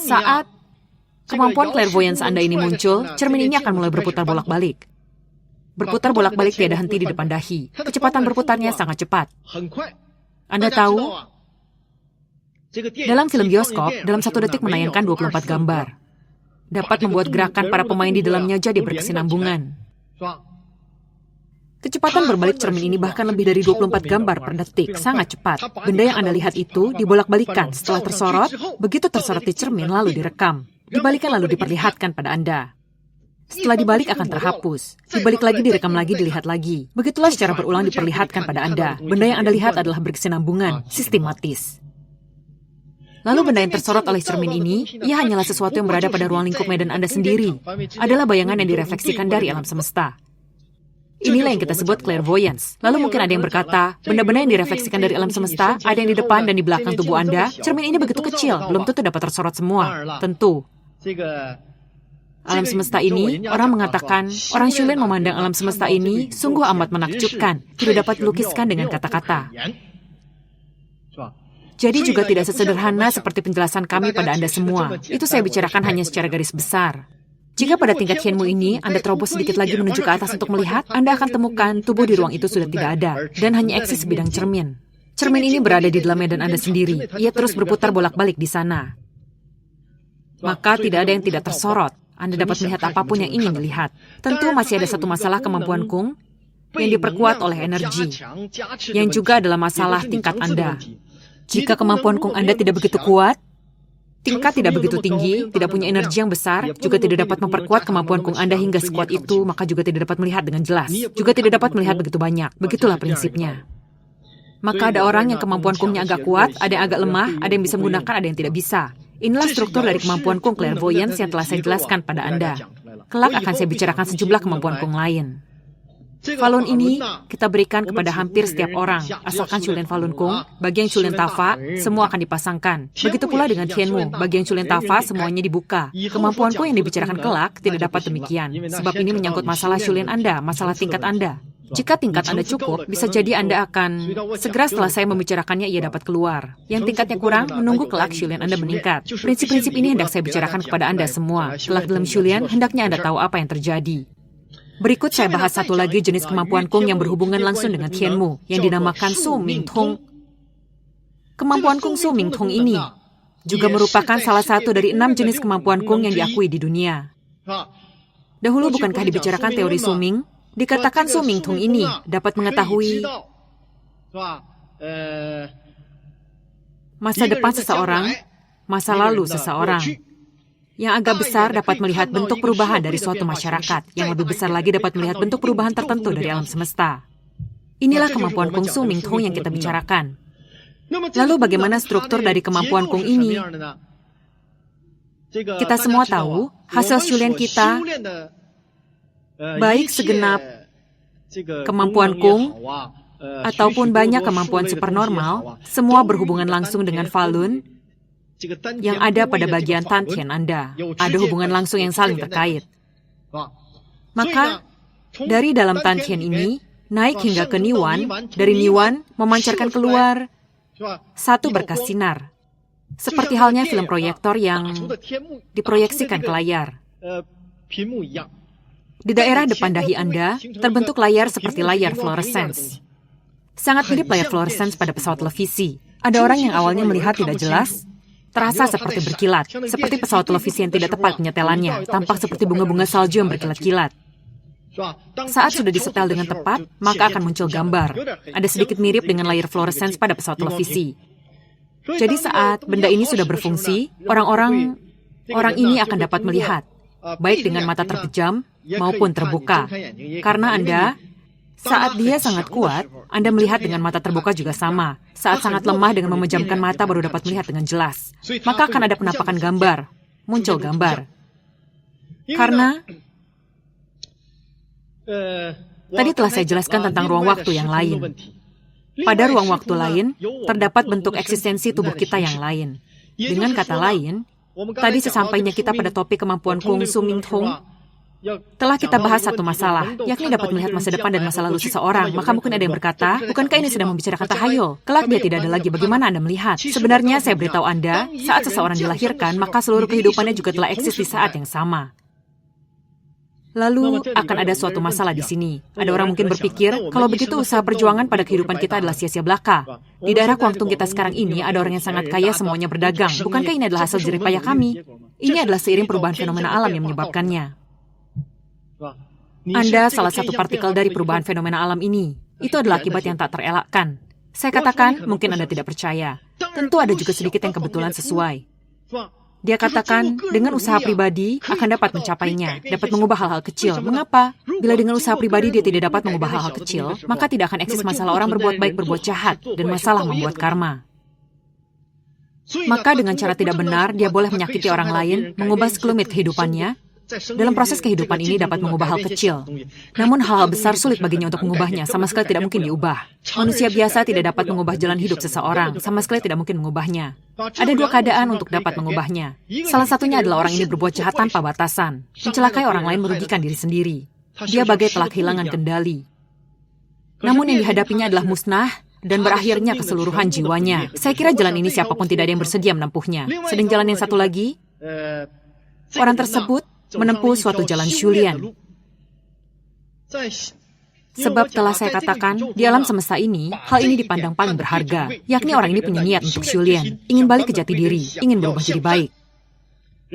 Saat kemampuan clairvoyance Anda ini muncul, cermin ini akan mulai berputar bolak-balik. Berputar bolak-balik tiada henti di depan dahi. Kecepatan berputarnya sangat cepat. Anda tahu, dalam film bioskop, dalam 1 detik menayangkan 24 gambar. Dapat membuat gerakan para pemain di dalamnya jadi berkesinambungan. Kecepatan berbalik cermin ini bahkan lebih dari 24 gambar per detik, sangat cepat. Benda yang Anda lihat itu dibolak-balikan setelah tersorot, begitu tersorot di cermin lalu direkam. Dibalikan lalu diperlihatkan pada Anda. Setelah dibalik akan terhapus, dibalik lagi, direkam lagi, dilihat lagi. Begitulah secara berulang diperlihatkan pada Anda. Benda yang Anda lihat adalah berkesinambungan, sistematis. Lalu benda yang tersorot oleh cermin ini, ia hanyalah sesuatu yang berada pada ruang lingkup medan Anda sendiri. Adalah bayangan yang direfleksikan dari alam semesta. Inilah yang kita sebut clairvoyance. Lalu mungkin ada yang berkata, benda-benda yang direfleksikan dari alam semesta, ada yang di depan dan di belakang tubuh Anda, cermin ini begitu kecil, belum tentu dapat tersorot semua. Tentu. Alam semesta ini, orang mengatakan, orang Shulen memandang alam semesta ini sungguh amat menakjubkan, tidak dapat dilukiskan dengan kata-kata. Jadi juga tidak sesederhana seperti penjelasan kami pada Anda semua. Itu saya bicarakan hanya secara garis besar. Jika pada tingkat Hienmu ini, Anda terobos sedikit lagi menuju ke atas untuk melihat, Anda akan temukan tubuh di ruang itu sudah tidak ada, dan hanya eksis sebidang cermin. Cermin ini berada di dalam medan Anda sendiri. Ia terus berputar bolak-balik di sana. Maka tidak ada yang tidak tersorot. Anda dapat melihat apapun yang ingin dilihat. Tentu masih ada satu masalah kemampuan Kung yang diperkuat oleh energi, yang juga adalah masalah tingkat Anda. Jika kemampuan Kung Anda tidak begitu kuat, tingkat tidak begitu tinggi, tidak punya energi yang besar, juga tidak dapat memperkuat kemampuan Kung Anda hingga sekuat itu, maka juga tidak dapat melihat dengan jelas. Juga tidak dapat melihat begitu banyak. Begitulah prinsipnya. Maka ada orang yang kemampuan Kungnya agak kuat, ada yang agak lemah, ada yang bisa menggunakan, ada yang tidak bisa. Inilah struktur dari kemampuan Kung clairvoyance yang telah saya jelaskan pada Anda. Kelak akan saya bicarakan sejumlah kemampuan Kung lain. Falun ini kita berikan kepada hampir setiap orang, asalkan Shulen Falun Kung, bagi yang Shulen Tafa, semua akan dipasangkan. Begitu pula dengan Tianmu, bagi yang Shulen Tafa, semuanya dibuka. Kemampuanku yang dibicarakan kelak tidak dapat demikian, sebab ini menyangkut masalah Shulen Anda, masalah tingkat Anda. Jika tingkat Anda cukup, bisa jadi Anda akan, segera setelah saya membicarakannya, ia dapat keluar. Yang tingkatnya kurang, menunggu kelak Shulen Anda meningkat. Prinsip-prinsip ini hendak saya bicarakan kepada Anda semua. Kelak dalam Shulen, hendaknya Anda tahu apa yang terjadi. Berikut saya bahas satu lagi jenis kemampuan Kung yang berhubungan langsung dengan Tianmu, yang dinamakan Su Ming Tong. Kemampuan Kung Su Ming Tong ini juga merupakan salah satu dari 6 jenis kemampuan Kung yang diakui di dunia. Dahulu bukankah dibicarakan teori Su Ming? Dikatakan Su Ming Tong ini dapat mengetahui Masa depan seseorang, masa lalu seseorang. Yang agak besar dapat melihat bentuk perubahan dari suatu masyarakat. Yang lebih besar lagi dapat melihat bentuk perubahan tertentu dari alam semesta. Inilah kemampuan Kung Su Ming Tong yang kita bicarakan. Lalu bagaimana struktur dari kemampuan Kung ini? Kita semua tahu, hasil Shulian kita, baik segenap kemampuan Kung, ataupun banyak kemampuan supernormal, semua berhubungan langsung dengan Falun, yang ada pada bagian Tantien Anda. Ada hubungan langsung yang saling terkait. Maka, dari dalam Tantien ini, naik hingga ke Niwan, dari Niwan memancarkan keluar satu berkas sinar. Seperti halnya film proyektor yang diproyeksikan ke layar. Di daerah depan dahi Anda, terbentuk layar seperti layar fluorescence. Sangat mirip layar fluorescence pada pesawat televisi. Ada orang yang awalnya melihat tidak jelas, terasa seperti berkilat, seperti pesawat televisi yang tidak tepat penyetelannya, tampak seperti bunga-bunga salju yang berkilat-kilat. Saat sudah disetel dengan tepat, maka akan muncul gambar. Ada sedikit mirip dengan layar fluorescence pada pesawat televisi. Jadi saat benda ini sudah berfungsi, orang ini akan dapat melihat, baik dengan mata terpejam maupun terbuka. Karena saat dia sangat kuat, Anda melihat dengan mata terbuka juga sama. Saat sangat lemah dengan memejamkan mata baru dapat melihat dengan jelas. Maka akan ada penampakan gambar, muncul gambar. Karena tadi telah saya jelaskan tentang ruang waktu yang lain. Pada ruang waktu lain, terdapat bentuk eksistensi tubuh kita yang lain. Dengan kata lain, tadi sesampainya kita pada topik kemampuan Kung Su Ming Tong, telah kita bahas satu masalah, yakni dapat melihat masa depan dan masa lalu seseorang. Maka mungkin ada yang berkata, bukankah ini sedang membicarakan tahayul? Kelak dia tidak ada lagi, bagaimana Anda melihat? Sebenarnya saya beritahu Anda, saat seseorang dilahirkan, maka seluruh kehidupannya juga telah eksis di saat yang sama. Lalu akan ada suatu masalah di sini. Ada orang mungkin berpikir, kalau begitu usaha perjuangan pada kehidupan kita adalah sia-sia belaka. Di daerah Guangdong kita sekarang ini, ada orang yang sangat kaya semuanya berdagang. Bukankah ini adalah hasil jerih payah kami? Ini adalah seiring perubahan fenomena alam yang menyebabkannya. Anda salah satu partikel dari perubahan fenomena alam ini. Itu adalah akibat yang tak terelakkan. Saya katakan, mungkin Anda tidak percaya. Tentu ada juga sedikit yang kebetulan sesuai. Dia katakan, dengan usaha pribadi akan dapat mencapainya, dapat mengubah hal-hal kecil. Mengapa? Bila dengan usaha pribadi dia tidak dapat mengubah hal-hal kecil, maka tidak akan eksis masalah orang berbuat baik, berbuat jahat, dan masalah membuat karma. Maka dengan cara tidak benar, dia boleh menyakiti orang lain, mengubah sekelumit kehidupannya. Dalam proses kehidupan ini dapat mengubah hal kecil. Namun hal-hal besar sulit baginya untuk mengubahnya, sama sekali tidak mungkin diubah. Manusia biasa tidak dapat mengubah jalan hidup seseorang, sama sekali tidak mungkin mengubahnya. Ada dua keadaan untuk dapat mengubahnya. Salah satunya adalah orang ini berbuat jahat tanpa batasan, mencelakai orang lain, merugikan diri sendiri. Dia bagai telah kehilangan kendali. Namun yang dihadapinya adalah musnah, dan berakhirnya keseluruhan jiwanya. Saya kira jalan ini siapapun tidak ada yang bersedia menempuhnya. Sedang jalan yang satu lagi, orang tersebut menempuh suatu jalan Shulian. Sebab telah saya katakan, di alam semesta ini, hal ini dipandang paling berharga, yakni orang ini punya niat untuk Shulian, ingin balik ke jati diri, ingin berubah jadi baik.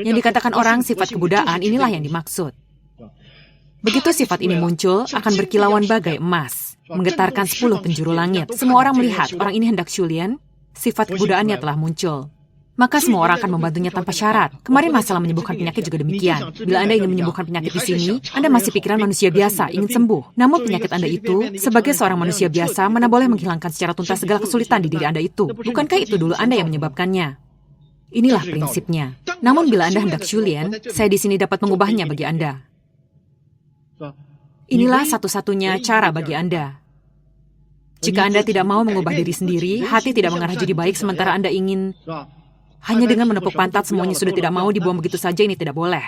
Yang dikatakan orang sifat kebudaan, inilah yang dimaksud. Begitu sifat ini muncul, akan berkilauan bagai emas, menggetarkan 10 penjuru langit. Semua orang melihat, orang ini hendak Shulian, sifat kebudaannya telah muncul. Maka semua orang akan membantunya tanpa syarat. Kemarin masalah menyembuhkan penyakit juga demikian. Bila Anda ingin menyembuhkan penyakit di sini, Anda masih pikiran manusia biasa, ingin sembuh. Namun penyakit Anda itu, sebagai seorang manusia biasa, mana boleh menghilangkan secara tuntas segala kesulitan di diri Anda itu. Bukankah itu dulu Anda yang menyebabkannya? Inilah prinsipnya. Namun bila Anda hendak Shulian, saya di sini dapat mengubahnya bagi Anda. Inilah satu-satunya cara bagi Anda. Jika Anda tidak mau mengubah diri sendiri, hati tidak mengarah jadi baik sementara Anda ingin hanya dengan menepuk pantat semuanya sudah tidak mau dibuang begitu saja, ini tidak boleh.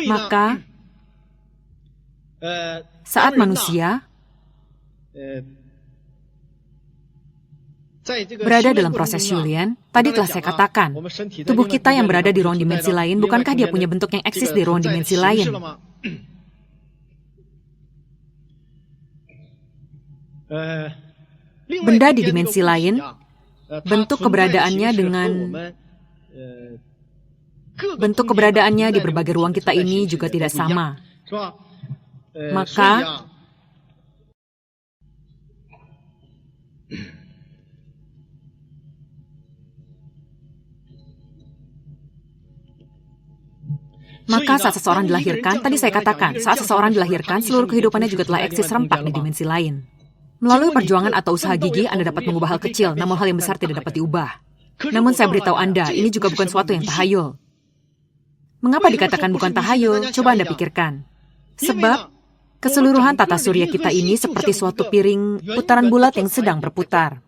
Maka, saat manusia berada dalam proses Shulian, tadi telah saya katakan, tubuh kita yang berada di ruang dimensi lain, bukankah dia punya bentuk yang eksis di ruang dimensi lain? Benda di dimensi lain, bentuk keberadaannya di berbagai ruang kita ini juga tidak sama. Maka, Maka saat seseorang dilahirkan, tadi saya katakan, saat seseorang dilahirkan, seluruh kehidupannya juga telah eksis serempak di dimensi lain. Melalui perjuangan atau usaha gigih, Anda dapat mengubah hal kecil, namun hal yang besar tidak dapat diubah. Namun saya beritahu Anda, ini juga bukan suatu yang tahayul. Mengapa dikatakan bukan tahayul? Coba Anda pikirkan. Sebab, keseluruhan tata surya kita ini seperti suatu piring putaran bulat yang sedang berputar.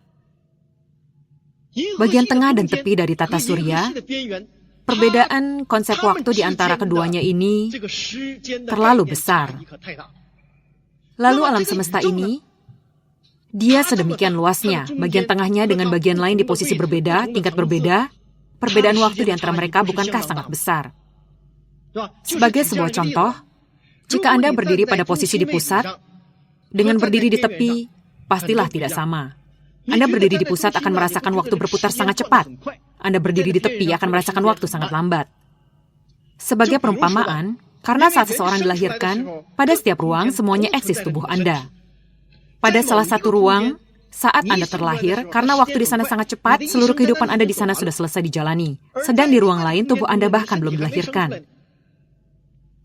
Bagian tengah dan tepi dari tata surya, perbedaan konsep waktu di antara keduanya ini terlalu besar. Lalu alam semesta ini, dia sedemikian luasnya, bagian tengahnya dengan bagian lain di posisi berbeda, tingkat berbeda, perbedaan waktu di antara mereka bukankah sangat besar? Sebagai sebuah contoh, jika Anda berdiri pada posisi di pusat, dengan berdiri di tepi, pastilah tidak sama. Anda berdiri di pusat akan merasakan waktu berputar sangat cepat. Anda berdiri di tepi akan merasakan waktu sangat lambat. Sebagai perumpamaan, karena saat seseorang dilahirkan, pada setiap ruang semuanya eksis tubuh Anda. Pada salah satu ruang, saat Anda terlahir, karena waktu di sana sangat cepat, seluruh kehidupan Anda di sana sudah selesai dijalani. Sedang di ruang lain, tubuh Anda bahkan belum dilahirkan.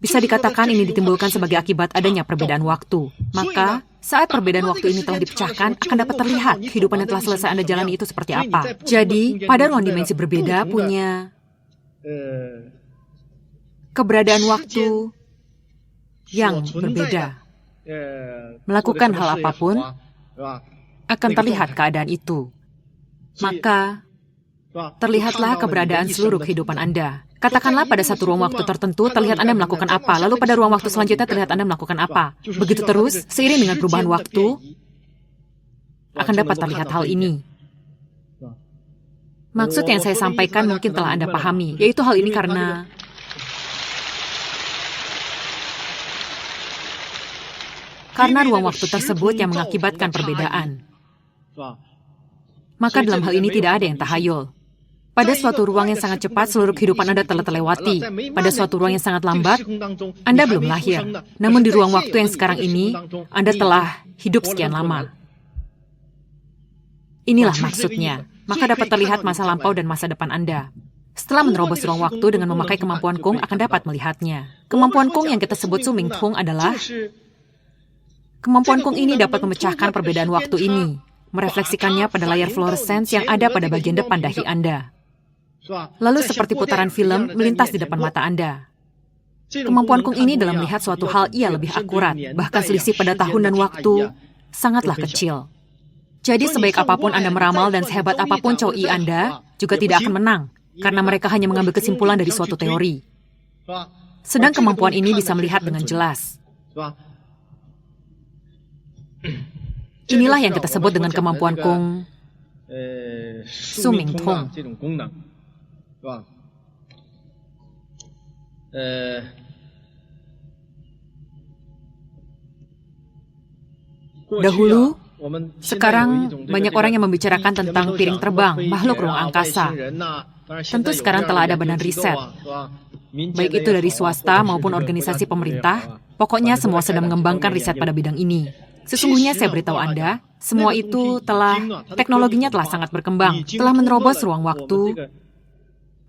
Bisa dikatakan ini ditimbulkan sebagai akibat adanya perbedaan waktu. Maka, saat perbedaan waktu ini telah dipecahkan, akan dapat terlihat kehidupan yang telah selesai Anda jalani itu seperti apa. Jadi, pada ruang dimensi berbeda punya keberadaan waktu yang berbeda. Melakukan hal apapun, akan terlihat keadaan itu. Maka, terlihatlah keberadaan seluruh kehidupan Anda. Katakanlah pada satu ruang waktu tertentu terlihat Anda melakukan apa, lalu pada ruang waktu selanjutnya terlihat Anda melakukan apa. Begitu terus, seiring dengan perubahan waktu, akan dapat terlihat hal ini. Maksud yang saya sampaikan mungkin telah Anda pahami, yaitu hal ini karena ruang waktu tersebut yang mengakibatkan perbedaan. Maka dalam hal ini tidak ada yang tahayul. Pada suatu ruang yang sangat cepat, seluruh kehidupan Anda telah terlewati. Pada suatu ruang yang sangat lambat, Anda belum lahir. Namun di ruang waktu yang sekarang ini, Anda telah hidup sekian lama. Inilah maksudnya. Maka dapat terlihat masa lampau dan masa depan Anda. Setelah menerobos ruang waktu dengan memakai kemampuan Kung, akan dapat melihatnya. Kemampuan Kung yang kita sebut Suming Kung adalah kemampuan Kung ini dapat memecahkan perbedaan waktu ini, merefleksikannya pada layar fluoresens yang ada pada bagian depan dahi Anda. Lalu seperti putaran film melintas di depan mata Anda. Kemampuan Kung ini dalam melihat suatu hal ia lebih akurat, bahkan selisih pada tahun dan waktu sangatlah kecil. Jadi sebaik apapun Anda meramal dan sehebat apapun Chow I Anda juga tidak akan menang, karena mereka hanya mengambil kesimpulan dari suatu teori. Sedang kemampuan ini bisa melihat dengan jelas. Inilah yang kita sebut dengan kemampuan Kung Suming Tung. Dahulu, sekarang banyak orang yang membicarakan tentang piring terbang, makhluk ruang angkasa. Tentu sekarang telah ada badan riset, baik itu dari swasta maupun organisasi pemerintah. Pokoknya semua sedang mengembangkan riset pada bidang ini. Sesungguhnya saya beritahu Anda, semua itu teknologinya telah sangat berkembang, telah menerobos ruang waktu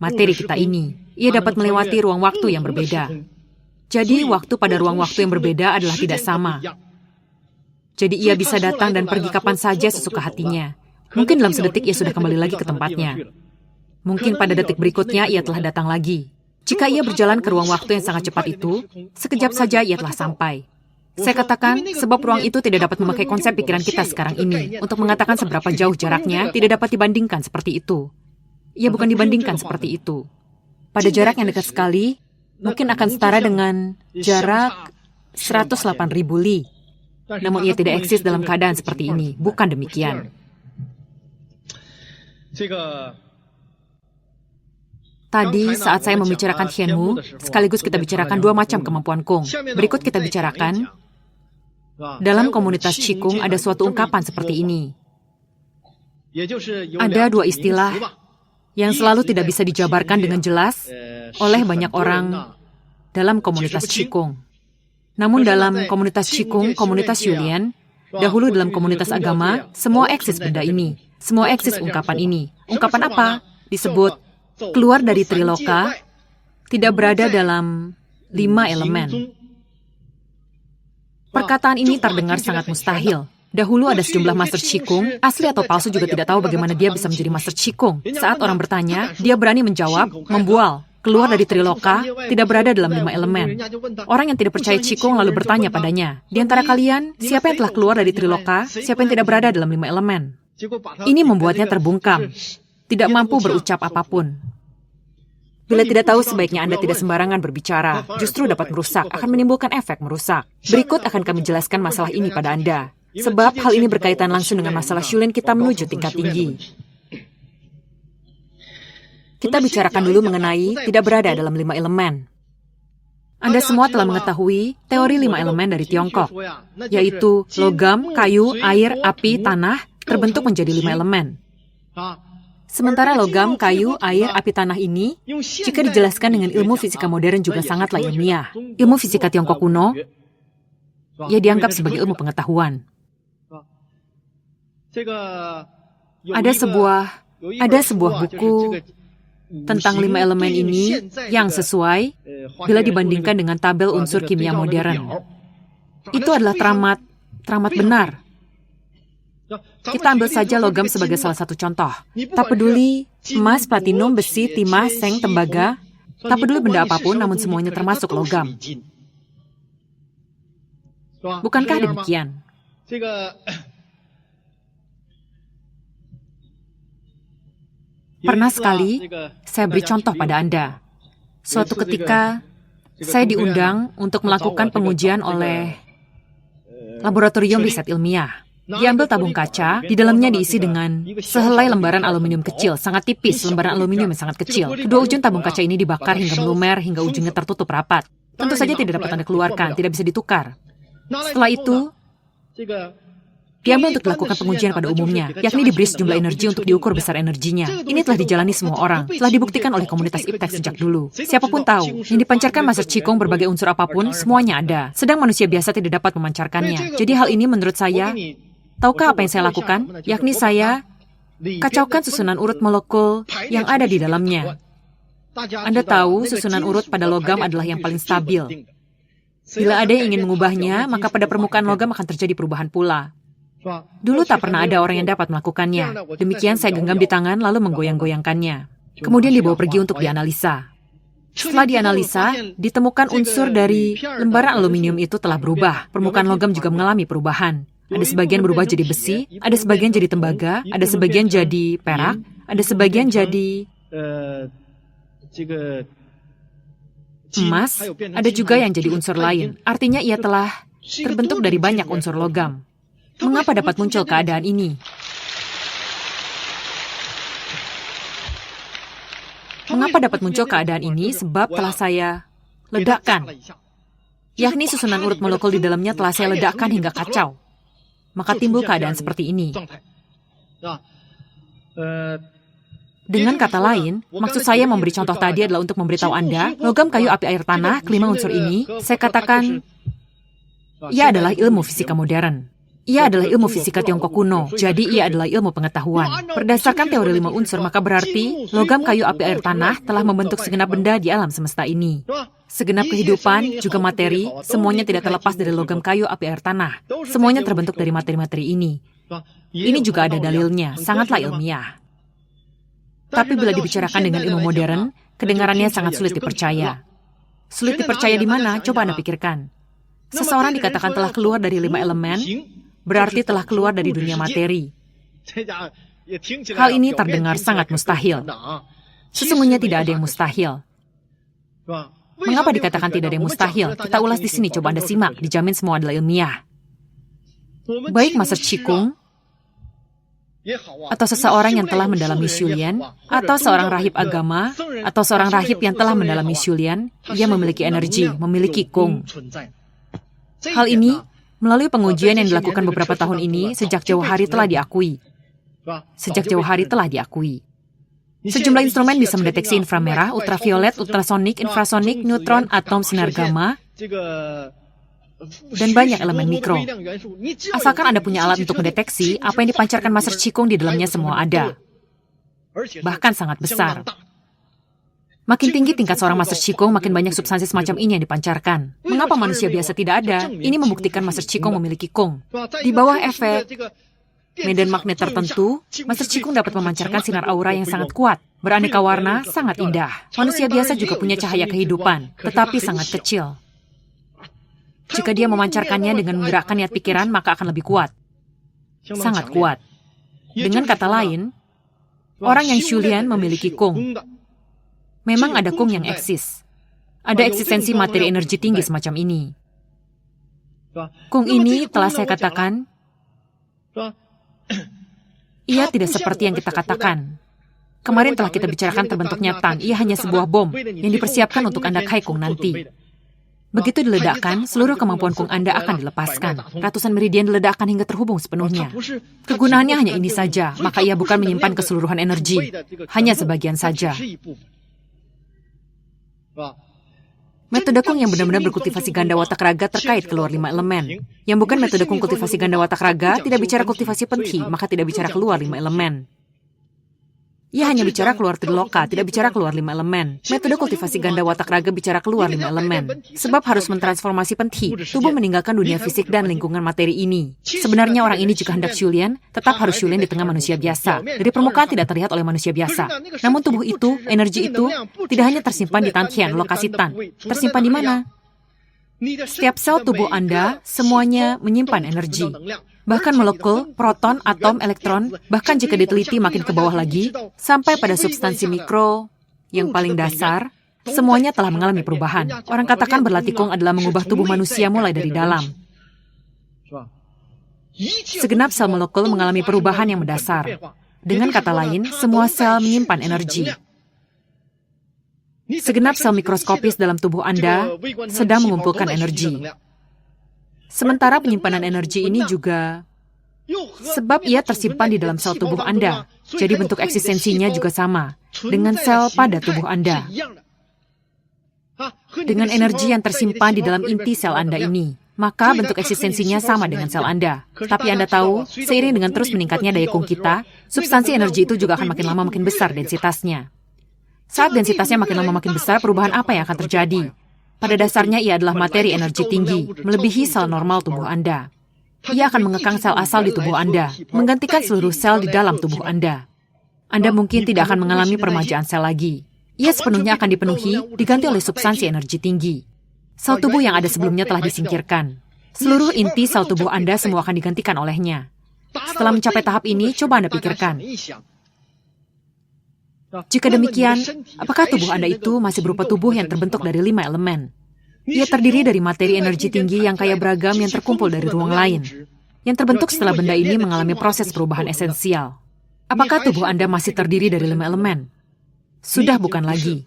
materi kita ini. Ia dapat melewati ruang waktu yang berbeda. Jadi, waktu pada ruang waktu yang berbeda adalah tidak sama. Jadi, ia bisa datang dan pergi kapan saja sesuka hatinya. Mungkin dalam sedetik ia sudah kembali lagi ke tempatnya. Mungkin pada detik berikutnya ia telah datang lagi. Jika ia berjalan ke ruang waktu yang sangat cepat itu, sekejap saja ia telah sampai. Saya katakan, sebab ruang itu tidak dapat memakai konsep pikiran kita sekarang ini. Untuk mengatakan seberapa jauh jaraknya, tidak dapat dibandingkan seperti itu. Ia bukan dibandingkan seperti itu. Pada jarak yang dekat sekali, mungkin akan setara dengan jarak 108.000 li. Namun ia tidak eksis dalam keadaan seperti ini. Bukan demikian. Tadi saat saya membicarakan Tianmu, sekaligus kita bicarakan dua macam kemampuan Kung. Berikut kita bicarakan, dalam komunitas Qigong ada suatu ungkapan seperti ini. Ada dua istilah yang selalu tidak bisa dijabarkan dengan jelas oleh banyak orang dalam komunitas Qigong. Namun dalam komunitas Qigong, komunitas Yulian, Dahulu dalam komunitas agama, semua eksis benda ini. Semua eksis ungkapan ini. Ungkapan apa? Disebut keluar dari Triloka, tidak berada dalam 5 elemen. Perkataan ini terdengar sangat mustahil. Dahulu ada sejumlah master Qigong, asli atau palsu juga tidak tahu bagaimana dia bisa menjadi master Qigong. Saat orang bertanya, dia berani menjawab, membual, keluar dari Triloka, tidak berada dalam 5 elemen. Orang yang tidak percaya Qigong lalu bertanya padanya, di antara kalian, siapa yang telah keluar dari Triloka, siapa yang tidak berada dalam 5 elemen? Ini membuatnya terbungkam, tidak mampu berucap apapun. Bila tidak tahu, sebaiknya Anda tidak sembarangan berbicara, justru dapat merusak, akan menimbulkan efek merusak. Berikut akan kami jelaskan masalah ini pada Anda. Sebab hal ini berkaitan langsung dengan masalah Shulin kita menuju tingkat tinggi. Kita bicarakan dulu mengenai tidak berada dalam 5 elemen. Anda semua telah mengetahui teori 5 elemen dari Tiongkok, yaitu logam, kayu, air, api, tanah, terbentuk menjadi 5 elemen. Sementara logam, kayu, air, api, tanah ini, jika dijelaskan dengan ilmu fisika modern juga sangatlah ilmiah. Ilmu fisika Tiongkok kuno, ia dianggap sebagai ilmu pengetahuan. Ada sebuah buku tentang 5 elemen ini yang sesuai bila dibandingkan dengan tabel unsur kimia modern. Itu adalah teramat benar. Kita ambil saja logam sebagai salah satu contoh. Tak peduli emas, platinum, besi, timah, seng, tembaga, tak peduli benda apapun, namun semuanya termasuk logam. Bukankah demikian? Pernah sekali, saya beri contoh pada Anda. Suatu ketika, saya diundang untuk melakukan pengujian oleh laboratorium riset ilmiah. Diambil tabung kaca, di dalamnya diisi dengan sehelai lembaran aluminium kecil, sangat tipis, lembaran aluminium yang sangat kecil. Kedua ujung tabung kaca ini dibakar hingga melumer, hingga ujungnya tertutup rapat. Tentu saja tidak dapat Anda keluarkan, tidak bisa ditukar. Setelah itu, diambil untuk dilakukan pengujian pada umumnya, yakni diberi sejumlah energi untuk diukur besar energinya. Ini telah dijalani semua orang, telah dibuktikan oleh komunitas iptek sejak dulu. Siapapun tahu, yang dipancarkan master Qigong berbagai unsur apapun, semuanya ada. Sedang manusia biasa tidak dapat memancarkannya. Jadi hal ini menurut saya, tahukah apa yang saya lakukan? Yakni saya kacaukan susunan urut molekul yang ada di dalamnya. Anda tahu, susunan urut pada logam adalah yang paling stabil. Bila ada yang ingin mengubahnya, maka pada permukaan logam akan terjadi perubahan pula. Dulu tak pernah ada orang yang dapat melakukannya. Demikian saya genggam di tangan lalu menggoyang-goyangkannya. Kemudian dibawa pergi untuk dianalisa. Setelah dianalisa, ditemukan unsur dari lembaran aluminium itu telah berubah. Permukaan logam juga mengalami perubahan. Ada sebagian berubah jadi besi, ada sebagian jadi tembaga, ada sebagian jadi perak, ada sebagian jadi emas, ada juga yang jadi unsur lain. Artinya ia telah terbentuk dari banyak unsur logam. Mengapa dapat muncul keadaan ini? Mengapa dapat muncul keadaan ini? Sebab telah saya ledakkan. Yakni susunan urut molekul di dalamnya telah saya ledakkan hingga kacau. Maka timbul keadaan seperti ini. Dengan kata lain, maksud saya memberi contoh tadi adalah untuk memberitahu Anda, logam, kayu, api, air, tanah, kelima unsur ini, saya katakan, ia adalah ilmu fisika modern. Ia adalah ilmu fisika Tiongkok kuno, jadi ia adalah ilmu pengetahuan. Berdasarkan teori 5 unsur, maka berarti logam, kayu, api, air, tanah telah membentuk segenap benda di alam semesta ini. Segenap kehidupan, juga materi, semuanya tidak terlepas dari logam, kayu, api, air, tanah. Semuanya terbentuk dari materi-materi ini. Ini juga ada dalilnya, sangatlah ilmiah. Tapi bila dibicarakan dengan ilmu modern, kedengarannya sangat sulit dipercaya. Sulit dipercaya di mana? Coba Anda pikirkan. Seseorang dikatakan telah keluar dari 5 elemen, berarti telah keluar dari dunia materi. Hal ini terdengar sangat mustahil. Sesungguhnya tidak ada yang mustahil. Mengapa dikatakan tidak ada yang mustahil? Kita ulas di sini, coba Anda simak, dijamin semua adalah ilmiah. Baik Master Qigong, atau seseorang yang telah mendalami Shulin, atau seorang rahib agama, atau seorang rahib yang telah mendalami Shulin, ia memiliki energi, memiliki Gong. Hal ini melalui pengujian yang dilakukan beberapa tahun ini, sejak jauh hari telah diakui. Sejak jauh hari telah diakui. Sejumlah instrumen bisa mendeteksi inframerah, ultraviolet, ultrasonik, infrasonik, neutron, atom, sinar gamma, dan banyak elemen mikro. Asalkan Anda punya alat untuk mendeteksi, apa yang dipancarkan Master Qigong di dalamnya semua ada. Bahkan sangat besar. Makin tinggi tingkat seorang Master Qigong, makin banyak substansi semacam ini yang dipancarkan. Mengapa manusia biasa tidak ada? Ini membuktikan Master Qigong memiliki Qigong. Di bawah efek medan magnet tertentu, Master Qigong dapat memancarkan sinar aura yang sangat kuat. Beraneka warna, sangat indah. Manusia biasa juga punya cahaya kehidupan, tetapi sangat kecil. Jika dia memancarkannya dengan menggerakkan niat pikiran, maka akan lebih kuat. Sangat kuat. Dengan kata lain, orang yang Shulian memiliki Qigong. Memang ada Qigong yang eksis. Ada eksistensi materi energi tinggi semacam ini. Qigong ini telah saya katakan, ia tidak seperti yang kita katakan. Kemarin telah kita bicarakan terbentuknya Tan. Ia hanya sebuah bom yang dipersiapkan untuk Anda kai Qigong nanti. Begitu diledakkan, seluruh kemampuan Qigong Anda akan dilepaskan. Ratusan meridian diledakkan hingga terhubung sepenuhnya. Kegunaannya hanya ini saja, maka ia bukan menyimpan keseluruhan energi. Hanya sebagian saja. Metode Qigong yang benar-benar berkultivasi ganda watak raga terkait keluar 5 elemen. Yang bukan metode Qigong kultivasi ganda watak raga tidak bicara kultivasi penthi, maka tidak bicara keluar 5 elemen. Ia hanya bicara keluar triloka, tidak bicara keluar 5 elemen. Metode kultivasi ganda watak raga bicara keluar 5 elemen. Sebab harus mentransformasi penthi, tubuh meninggalkan dunia fisik dan lingkungan materi ini. Sebenarnya orang ini jika hendak Shulian, tetap harus Shulian di tengah manusia biasa. Dari permukaan tidak terlihat oleh manusia biasa. Namun tubuh itu, energi itu, tidak hanya tersimpan di Tantian, lokasi Tan. Tersimpan di mana? Setiap sel tubuh Anda, semuanya menyimpan energi. Bahkan molekul, proton, atom, elektron, bahkan jika diteliti makin ke bawah lagi, sampai pada substansi mikro yang paling dasar, semuanya telah mengalami perubahan. Orang katakan berlatih Qigong adalah mengubah tubuh manusia mulai dari dalam. Segenap sel molekul mengalami perubahan yang mendasar. Dengan kata lain, semua sel menyimpan energi. Segenap sel mikroskopis dalam tubuh Anda sedang mengumpulkan energi. Sementara penyimpanan energi ini juga sebab ia tersimpan di dalam sel tubuh Anda. Jadi bentuk eksistensinya juga sama dengan sel pada tubuh Anda. Dengan energi yang tersimpan di dalam inti sel Anda ini, maka bentuk eksistensinya sama dengan sel Anda. Tapi Anda tahu, seiring dengan terus meningkatnya daya Qigong kita, substansi energi itu juga akan makin lama makin besar densitasnya. Saat densitasnya makin lama makin besar, perubahan apa yang akan terjadi? Pada dasarnya ia adalah materi energi tinggi, melebihi sel normal tubuh Anda. Ia akan mengekang sel asal di tubuh Anda, menggantikan seluruh sel di dalam tubuh Anda. Anda mungkin tidak akan mengalami peremajaan sel lagi. Ia sepenuhnya akan dipenuhi, diganti oleh substansi energi tinggi. Sel tubuh yang ada sebelumnya telah disingkirkan. Seluruh inti sel tubuh Anda semua akan digantikan olehnya. Setelah mencapai tahap ini, coba Anda pikirkan. Jika demikian, apakah tubuh Anda itu masih berupa tubuh yang terbentuk dari 5 elemen? Ia terdiri dari materi energi tinggi yang kaya beragam yang terkumpul dari ruang lain, yang terbentuk setelah benda ini mengalami proses perubahan esensial. Apakah tubuh Anda masih terdiri dari 5 elemen? Sudah bukan lagi.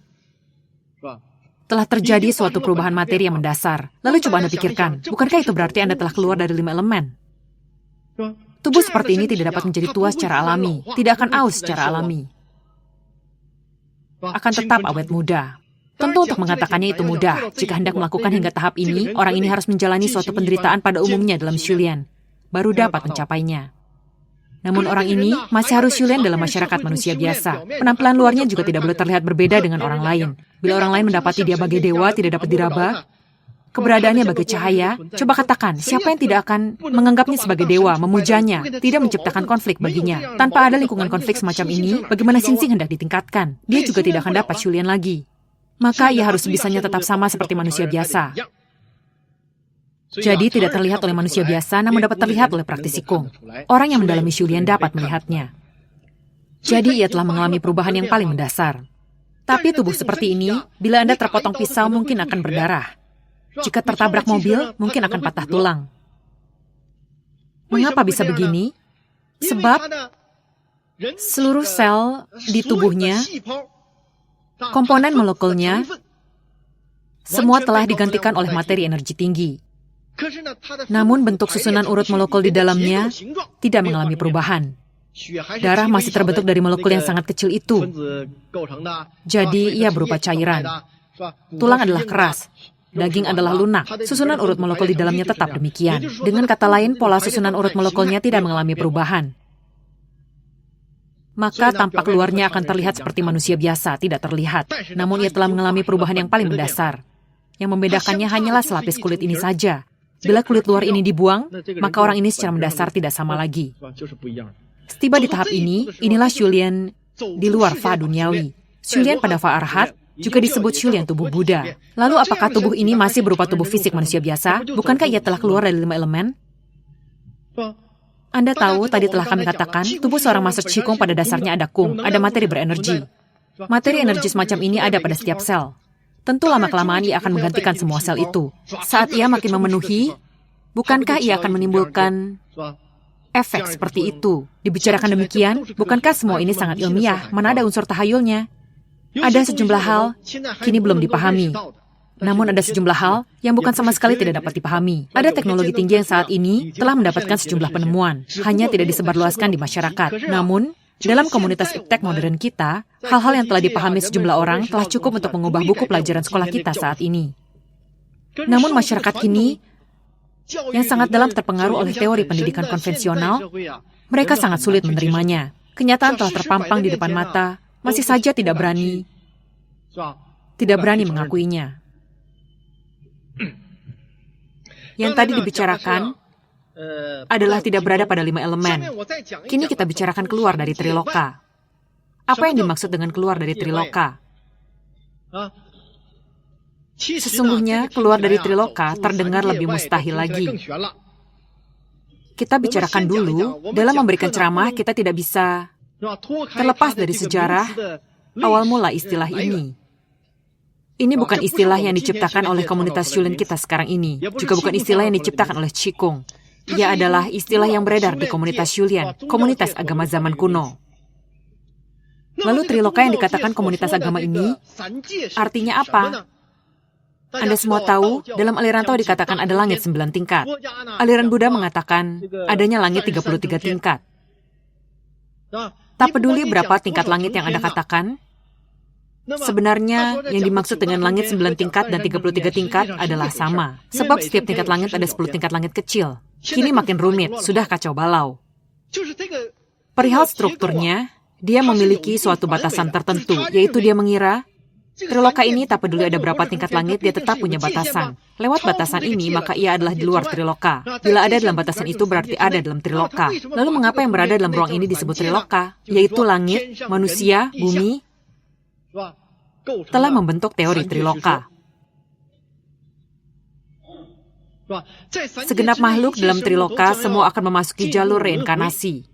Telah terjadi suatu perubahan materi yang mendasar. Lalu coba Anda pikirkan, bukankah itu berarti Anda telah keluar dari 5 elemen? Tubuh seperti ini tidak dapat menjadi tua secara alami, tidak akan aus secara alami. Akan tetap awet muda. Tentu untuk mengatakannya itu mudah. Jika hendak melakukan hingga tahap ini, orang ini harus menjalani suatu penderitaan pada umumnya dalam Shulian, baru dapat mencapainya. Namun orang ini masih harus Shulian dalam masyarakat manusia biasa. Penampilan luarnya juga tidak boleh terlihat berbeda dengan orang lain. Bila orang lain mendapati dia bagai dewa, tidak dapat diraba, keberadaannya bagai cahaya, coba katakan, siapa yang tidak akan menganggapnya sebagai dewa, memujanya, tidak menciptakan konflik baginya. Tanpa ada lingkungan konflik semacam ini, bagaimana Xingxing hendak ditingkatkan? Dia juga tidak akan dapat Shulian lagi. Maka ia harus bisanya tetap sama seperti manusia biasa. Jadi tidak terlihat oleh manusia biasa, namun dapat terlihat oleh praktisi Qigong. Orang yang mendalami Shulian dapat melihatnya. Jadi ia telah mengalami perubahan yang paling mendasar. Tapi tubuh seperti ini, bila Anda terpotong pisau mungkin akan berdarah. Jika tertabrak mobil, mungkin akan patah tulang. Mengapa bisa begini? Sebab seluruh sel di tubuhnya, komponen molekulnya, semua telah digantikan oleh materi energi tinggi. Namun bentuk susunan urut molekul di dalamnya tidak mengalami perubahan. Darah masih terbentuk dari molekul yang sangat kecil itu. Jadi ia berupa cairan. Tulang adalah keras. Daging adalah lunak. Susunan urut molekul di dalamnya tetap demikian. Dengan kata lain, pola susunan urut molekulnya tidak mengalami perubahan. Maka tampak luarnya akan terlihat seperti manusia biasa, tidak terlihat. Namun ia telah mengalami perubahan yang paling mendasar. Yang membedakannya hanyalah selapis kulit ini saja. Bila kulit luar ini dibuang, maka orang ini secara mendasar tidak sama lagi. Setiba di tahap ini, inilah Shulyan di luar Fa duniawi. Shulyan pada Fa Arhat juga disebut Shulyan tubuh Buddha. Lalu apakah tubuh ini masih berupa tubuh fisik manusia biasa? Bukankah ia telah keluar dari 5 elemen? Anda tahu, tadi telah kami katakan, tubuh seorang master Qigong pada dasarnya ada kung, ada materi berenergi. Materi energi semacam ini ada pada setiap sel. Tentu lama-kelamaan ia akan menggantikan semua sel itu. Saat ia makin memenuhi, bukankah ia akan menimbulkan efek seperti itu? Dibicarakan demikian, bukankah semua ini sangat ilmiah? Mana ada unsur tahayulnya? Ada sejumlah hal kini belum dipahami. Namun ada sejumlah hal yang bukan sama sekali tidak dapat dipahami. Ada teknologi tinggi yang saat ini telah mendapatkan sejumlah penemuan, hanya tidak disebarluaskan di masyarakat. Namun, dalam komunitas iptek modern kita, hal-hal yang telah dipahami sejumlah orang telah cukup untuk mengubah buku pelajaran sekolah kita saat ini. Namun masyarakat kini yang sangat dalam terpengaruh oleh teori pendidikan konvensional, mereka sangat sulit menerimanya. Kenyataan telah terpampang di depan mata, masih saja tidak berani mengakuinya. Yang tadi dibicarakan adalah tidak berada pada 5 elemen. Kini kita bicarakan keluar dari Triloka. Apa yang dimaksud dengan keluar dari Triloka? Sesungguhnya keluar dari Triloka terdengar lebih mustahil lagi. Kita bicarakan dulu, dalam memberikan ceramah kita tidak bisa terlepas dari sejarah awal mula istilah ini. Ini bukan istilah yang diciptakan oleh komunitas Shulyan kita sekarang ini, juga bukan istilah yang diciptakan oleh Qigong. Ia adalah istilah yang beredar di komunitas Shulyan, komunitas agama zaman kuno. Lalu Triloka yang dikatakan komunitas agama ini, artinya apa? Anda semua tahu, dalam aliran Tao dikatakan ada langit 9 tingkat. Aliran Buddha mengatakan adanya langit 33 tingkat. Tak peduli berapa tingkat langit yang Anda katakan, sebenarnya yang dimaksud dengan langit 9 tingkat dan 33 tingkat adalah sama. Sebab setiap tingkat langit ada 10 tingkat langit kecil. Kini makin rumit, sudah kacau balau. Perihal strukturnya, dia memiliki suatu batasan tertentu, yaitu dia mengira Triloka ini tak peduli ada berapa tingkat langit, dia tetap punya batasan. Lewat batasan ini, maka ia adalah di luar Triloka. Bila ada dalam batasan itu, berarti ada dalam Triloka. Lalu mengapa yang berada dalam ruang ini disebut Triloka? Yaitu langit, manusia, bumi, telah membentuk teori Triloka. Segenap makhluk dalam Triloka semua akan memasuki jalur reinkarnasi.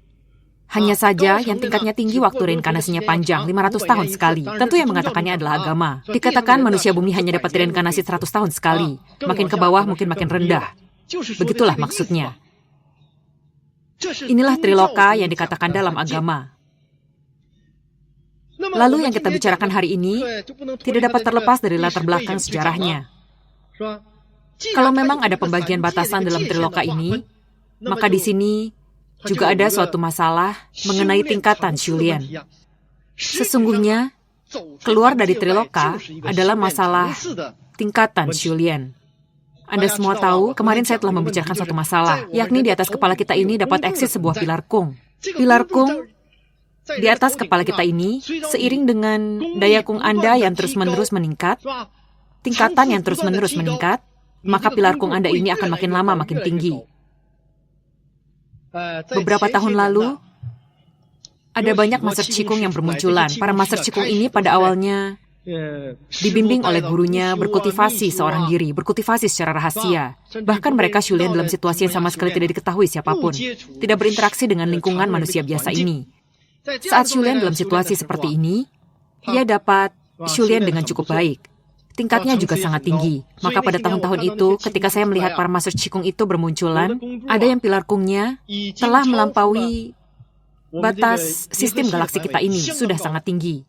Hanya saja yang tingkatnya tinggi waktu reinkarnasinya panjang, 500 tahun sekali. Tentu yang mengatakannya adalah agama. Dikatakan manusia bumi hanya dapat reinkarnasi 100 tahun sekali. Makin ke bawah mungkin makin rendah. Begitulah maksudnya. Inilah Triloka yang dikatakan dalam agama. Lalu yang kita bicarakan hari ini tidak dapat terlepas dari latar belakang sejarahnya. Kalau memang ada pembagian batasan dalam Triloka ini, maka di sini juga ada suatu masalah mengenai tingkatan Shulyan. Sesungguhnya, keluar dari Triloka adalah masalah tingkatan Shulyan. Anda semua tahu, kemarin saya telah membicarakan suatu masalah, yakni di atas kepala kita ini dapat eksis sebuah pilar kung. Pilar kung di atas kepala kita ini, seiring dengan daya kung Anda yang terus-menerus meningkat, tingkatan yang terus-menerus meningkat, maka pilar kung Anda ini akan makin lama makin tinggi. Beberapa tahun lalu, ada banyak master Qigong yang bermunculan. Para master Qigong ini pada awalnya dibimbing oleh gurunya berkultivasi seorang diri, berkultivasi secara rahasia. Bahkan mereka Shulyan dalam situasi yang sama sekali tidak diketahui siapapun, tidak berinteraksi dengan lingkungan manusia biasa ini. Saat Shulyan dalam situasi seperti ini, ia dapat Shulyan dengan cukup baik. Tingkatnya juga sangat tinggi. Maka pada tahun-tahun itu, ketika saya melihat para master Qigong itu bermunculan, ada yang pilar kungnya telah melampaui batas sistem galaksi kita ini, sudah sangat tinggi.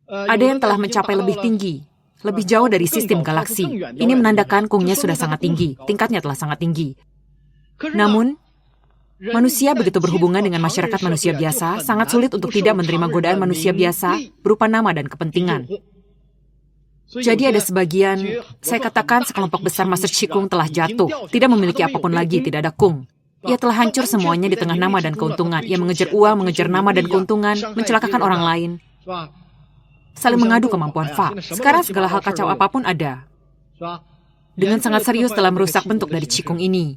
Ada yang telah mencapai lebih tinggi, lebih jauh dari sistem galaksi. Ini menandakan kungnya sudah sangat tinggi, tingkatnya telah sangat tinggi. Namun, manusia begitu berhubungan dengan masyarakat manusia biasa, sangat sulit untuk tidak menerima godaan manusia biasa berupa nama dan kepentingan. Jadi ada sebagian, saya katakan sekelompok besar Master Qigong telah jatuh, tidak memiliki apapun lagi, tidak ada kung. Ia telah hancur semuanya di tengah nama dan keuntungan. Ia mengejar uang, mengejar nama dan keuntungan, mencelakakan orang lain. Saling mengadu kemampuan Fa. Sekarang segala hal kacau apapun ada. Dengan sangat serius telah merusak bentuk dari Qigong ini.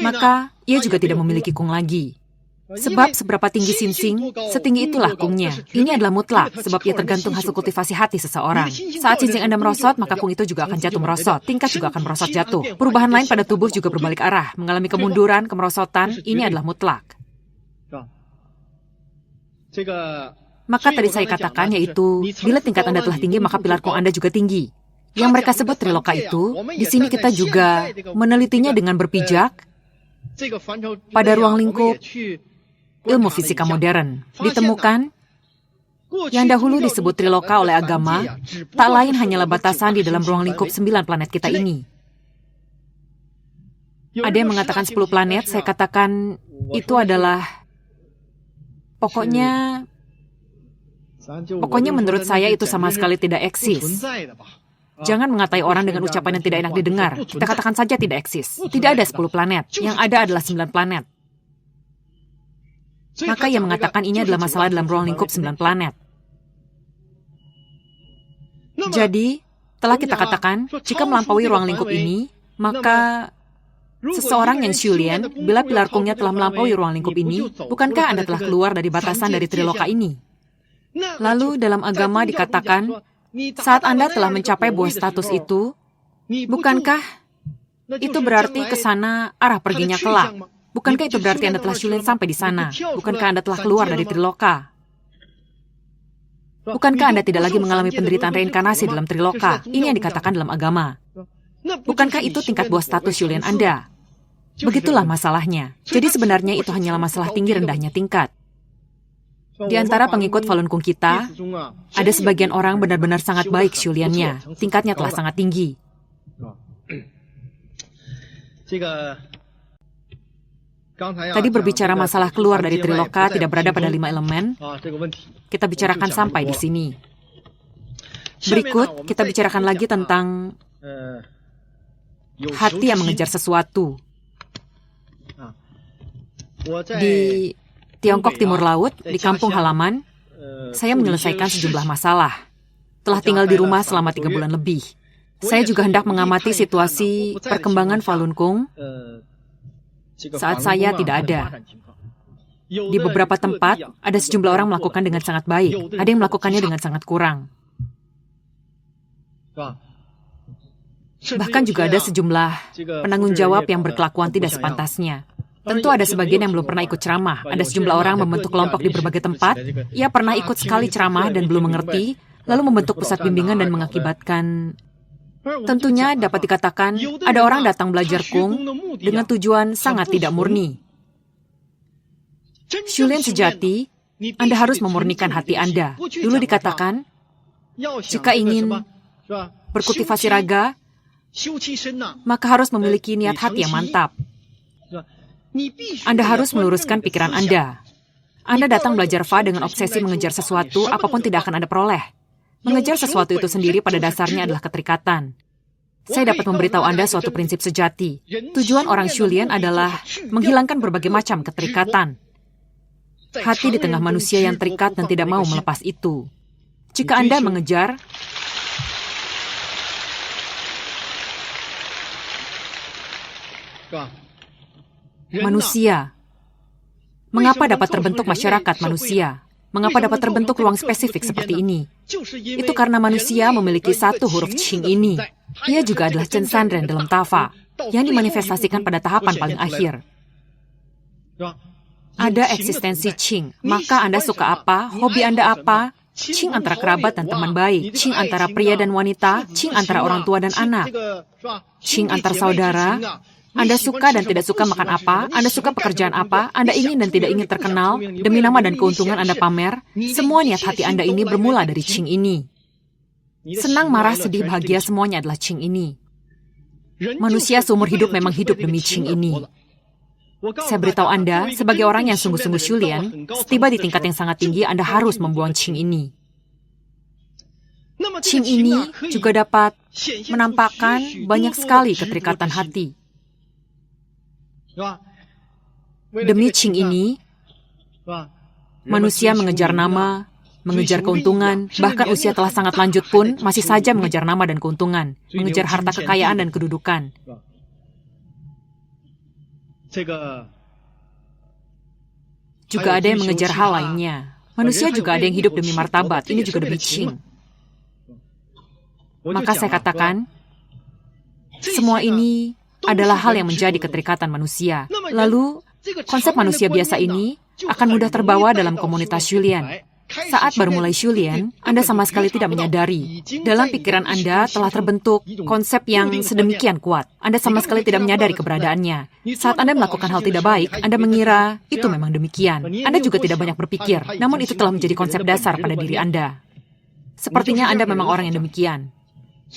Maka, ia juga tidak memiliki kung lagi. Sebab seberapa tinggi Sinsing, setinggi itulah kungnya. Ini adalah mutlak, sebab ia tergantung hasil kultivasi hati seseorang. Saat Sinsing Anda merosot, maka kung itu juga akan jatuh merosot. Tingkat juga akan merosot jatuh. Perubahan lain pada tubuh juga berbalik arah, mengalami kemunduran, kemerosotan, ini adalah mutlak. Maka tadi saya katakan yaitu, bila tingkat Anda telah tinggi, maka pilar kung Anda juga tinggi. Yang mereka sebut triloka itu, di sini kita juga menelitinya dengan berpijak pada ruang lingkup ilmu fisika modern. Ditemukan yang dahulu disebut triloka oleh agama, tak lain hanyalah batasan di dalam ruang lingkup 9 planet kita ini. Ada yang mengatakan 10 planet, saya katakan itu adalah pokoknya menurut saya itu sama sekali tidak eksis. Jangan mengatai orang dengan ucapan yang tidak enak didengar. Kita katakan saja tidak eksis. Tidak ada 10 planet. Yang ada adalah 9 planet. Maka ia mengatakan ini adalah masalah dalam ruang lingkup 9 planet. Jadi, telah kita katakan, jika melampaui ruang lingkup ini, maka seseorang yang Shulian, bila pilar kungnya telah melampaui ruang lingkup ini, bukankah Anda telah keluar dari batasan dari triloka ini? Lalu dalam agama dikatakan, saat Anda telah mencapai buah status itu, bukankah itu berarti ke sana arah perginya kelak? Bukankah itu berarti Anda telah Shulian sampai di sana? Bukankah Anda telah keluar dari triloka? Bukankah Anda tidak lagi mengalami penderitaan reinkarnasi dalam triloka? Ini yang dikatakan dalam agama. Bukankah itu tingkat buah status Shulian Anda? Begitulah masalahnya. Jadi sebenarnya itu hanyalah masalah tinggi rendahnya tingkat. Di antara pengikut Falun Gong kita, ada sebagian orang benar-benar sangat baik Shuliannya. Tingkatnya telah sangat tinggi. Tadi berbicara masalah keluar dari triloka tidak berada pada 5 elemen. Kita bicarakan sampai di sini. Berikut, kita bicarakan lagi tentang hati yang mengejar sesuatu. Di Tiongkok Timur Laut, di kampung halaman, saya menyelesaikan sejumlah masalah. Telah tinggal di rumah selama 3 bulan lebih. Saya juga hendak mengamati situasi perkembangan Falun Gong saat saya tidak ada. Di beberapa tempat, ada sejumlah orang melakukan dengan sangat baik. Ada yang melakukannya dengan sangat kurang. Bahkan juga ada sejumlah penanggung jawab yang berkelakuan tidak sepantasnya. Tentu ada sebagian yang belum pernah ikut ceramah. Ada sejumlah orang membentuk kelompok di berbagai tempat. Ia pernah ikut sekali ceramah dan belum mengerti, lalu membentuk pusat bimbingan dan mengakibatkan... Tentunya dapat dikatakan ada orang datang belajar Kung dengan tujuan sangat tidak murni. Shulian sejati, Anda harus memurnikan hati Anda. Dulu dikatakan, jika ingin berkultivasi raga, maka harus memiliki niat hati yang mantap. Anda harus meluruskan pikiran Anda. Anda datang belajar Fa dengan obsesi mengejar sesuatu, apapun tidak akan Anda peroleh. Mengejar sesuatu itu sendiri pada dasarnya adalah keterikatan. Saya dapat memberitahu Anda suatu prinsip sejati. Tujuan orang Shulian adalah menghilangkan berbagai macam keterikatan. Hati di tengah manusia yang terikat dan tidak mau melepas itu. Jika Anda mengejar manusia, mengapa dapat terbentuk masyarakat manusia? Mengapa dapat terbentuk ruang spesifik seperti ini? Itu karena manusia memiliki satu huruf Qing ini. Ia juga adalah Chen Sanren dalam Tafa, yang dimanifestasikan pada tahapan paling akhir. Ada eksistensi Qing, maka Anda suka apa, hobi Anda apa, Qing antara kerabat dan teman baik, Qing antara pria dan wanita, Qing antara orang tua dan anak, Qing antar saudara. Anda suka dan tidak suka makan apa, Anda suka pekerjaan apa, Anda ingin dan tidak ingin terkenal, demi nama dan keuntungan Anda pamer, semua niat hati Anda ini bermula dari Qing ini. Senang, marah, sedih, bahagia, semuanya adalah Qing ini. Manusia seumur hidup memang hidup demi Qing ini. Saya beritahu Anda, sebagai orang yang sungguh-sungguh Shulian, setiba di tingkat yang sangat tinggi, Anda harus membuang Qing ini. Qing ini juga dapat menampakkan banyak sekali keterikatan hati. Demi Qing ini, manusia mengejar nama, mengejar keuntungan, bahkan usia telah sangat lanjut pun masih saja mengejar nama dan keuntungan, mengejar harta kekayaan dan kedudukan. Juga ada yang mengejar hal lainnya. Manusia juga ada yang hidup demi martabat, ini juga demi Qing. Maka saya katakan, semua ini adalah hal yang menjadi keterikatan manusia. Lalu, konsep manusia biasa ini akan mudah terbawa dalam komunitas Shulian. Saat baru mulai Shulian, Anda sama sekali tidak menyadari. Dalam pikiran Anda telah terbentuk konsep yang sedemikian kuat. Anda sama sekali tidak menyadari keberadaannya. Saat Anda melakukan hal tidak baik, Anda mengira itu memang demikian. Anda juga tidak banyak berpikir, namun itu telah menjadi konsep dasar pada diri Anda. Sepertinya Anda memang orang yang demikian.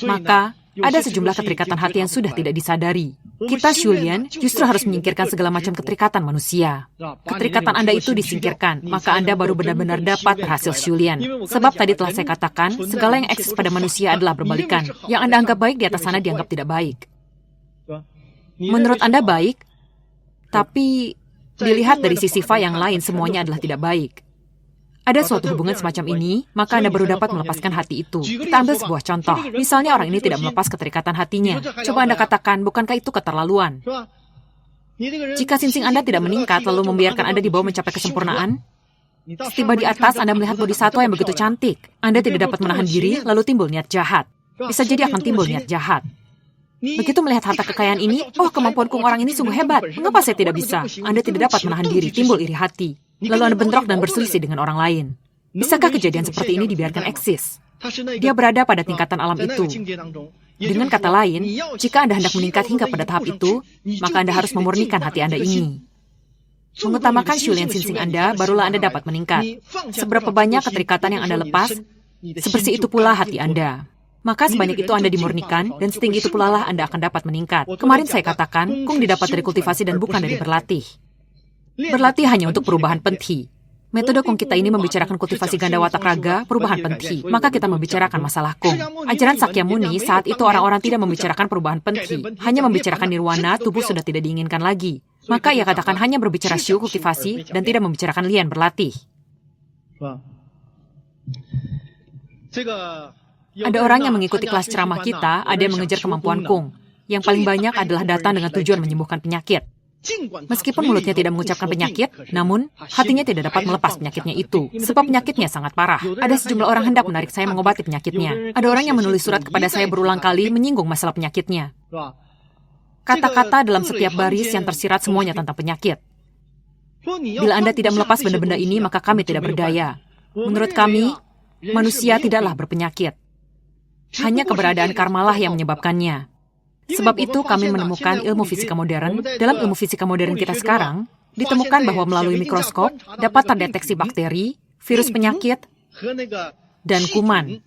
Maka, ada sejumlah keterikatan hati yang sudah tidak disadari. Kita Shulian justru harus menyingkirkan segala macam keterikatan manusia. Keterikatan Anda itu disingkirkan, maka Anda baru benar-benar dapat berhasil Shulian. Sebab tadi telah saya katakan, segala yang eksis pada manusia adalah berbalikan. Yang Anda anggap baik di atas sana dianggap tidak baik. Menurut Anda baik, tapi dilihat dari sisi Fa yang lain semuanya adalah tidak baik. Ada suatu hubungan semacam ini, maka Anda baru dapat melepaskan hati itu. Kita ambil sebuah contoh. Misalnya orang ini tidak melepas keterikatan hatinya. Coba Anda katakan, bukankah itu keterlaluan? Jika sinsing Anda tidak meningkat, lalu membiarkan Anda dibawa mencapai kesempurnaan, setiba di atas Anda melihat bodhisattva yang begitu cantik. Anda tidak dapat menahan diri, lalu timbul niat jahat. Bisa jadi akan timbul niat jahat. Begitu melihat harta kekayaan ini, oh kemampuan Kung orang ini sungguh hebat. Mengapa saya tidak bisa? Anda tidak dapat menahan diri, timbul iri hati. Lalu Anda bentrok dan berselisih dengan orang lain. Bisakah kejadian seperti ini dibiarkan eksis? Dia berada pada tingkatan alam itu. Dengan kata lain, jika Anda hendak meningkat hingga pada tahap itu, maka Anda harus memurnikan hati Anda ini. Mengutamakan Shulian sinsing Anda, barulah Anda dapat meningkat. Seberapa banyak keterikatan yang Anda lepas, sebersih itu pula hati Anda. Maka sebanyak itu Anda dimurnikan, dan setinggi itu pula lah Anda akan dapat meningkat. Kemarin saya katakan, Kung didapat dari kultivasi dan bukan dari berlatih. Berlatih hanya untuk perubahan penti. Metode Kung kita ini membicarakan kultivasi ganda watak raga, perubahan penti. Maka kita membicarakan masalah Kung. Ajaran Sakyamuni saat itu orang-orang tidak membicarakan perubahan penti. Hanya membicarakan nirwana, tubuh sudah tidak diinginkan lagi. Maka ia katakan hanya berbicara shu kultivasi dan tidak membicarakan lian berlatih. Ada orang yang mengikuti kelas ceramah kita, ada yang mengejar kemampuan Kung. Yang paling banyak adalah datang dengan tujuan menyembuhkan penyakit. Meskipun mulutnya tidak mengucapkan penyakit, namun hatinya tidak dapat melepas penyakitnya itu. Sebab penyakitnya sangat parah. Ada sejumlah orang hendak menarik saya mengobati penyakitnya. Ada orang yang menulis surat kepada saya berulang kali menyinggung masalah penyakitnya. Kata-kata dalam setiap baris yang tersirat semuanya tentang penyakit. Bila Anda tidak melepas benda-benda ini, maka kami tidak berdaya. Menurut kami, manusia tidaklah berpenyakit. Hanya keberadaan karmalah yang menyebabkannya. Sebab itu kami menemukan ilmu fisika modern. Dalam ilmu fisika modern kita sekarang, ditemukan bahwa melalui mikroskop dapat terdeteksi bakteri, virus penyakit, dan kuman.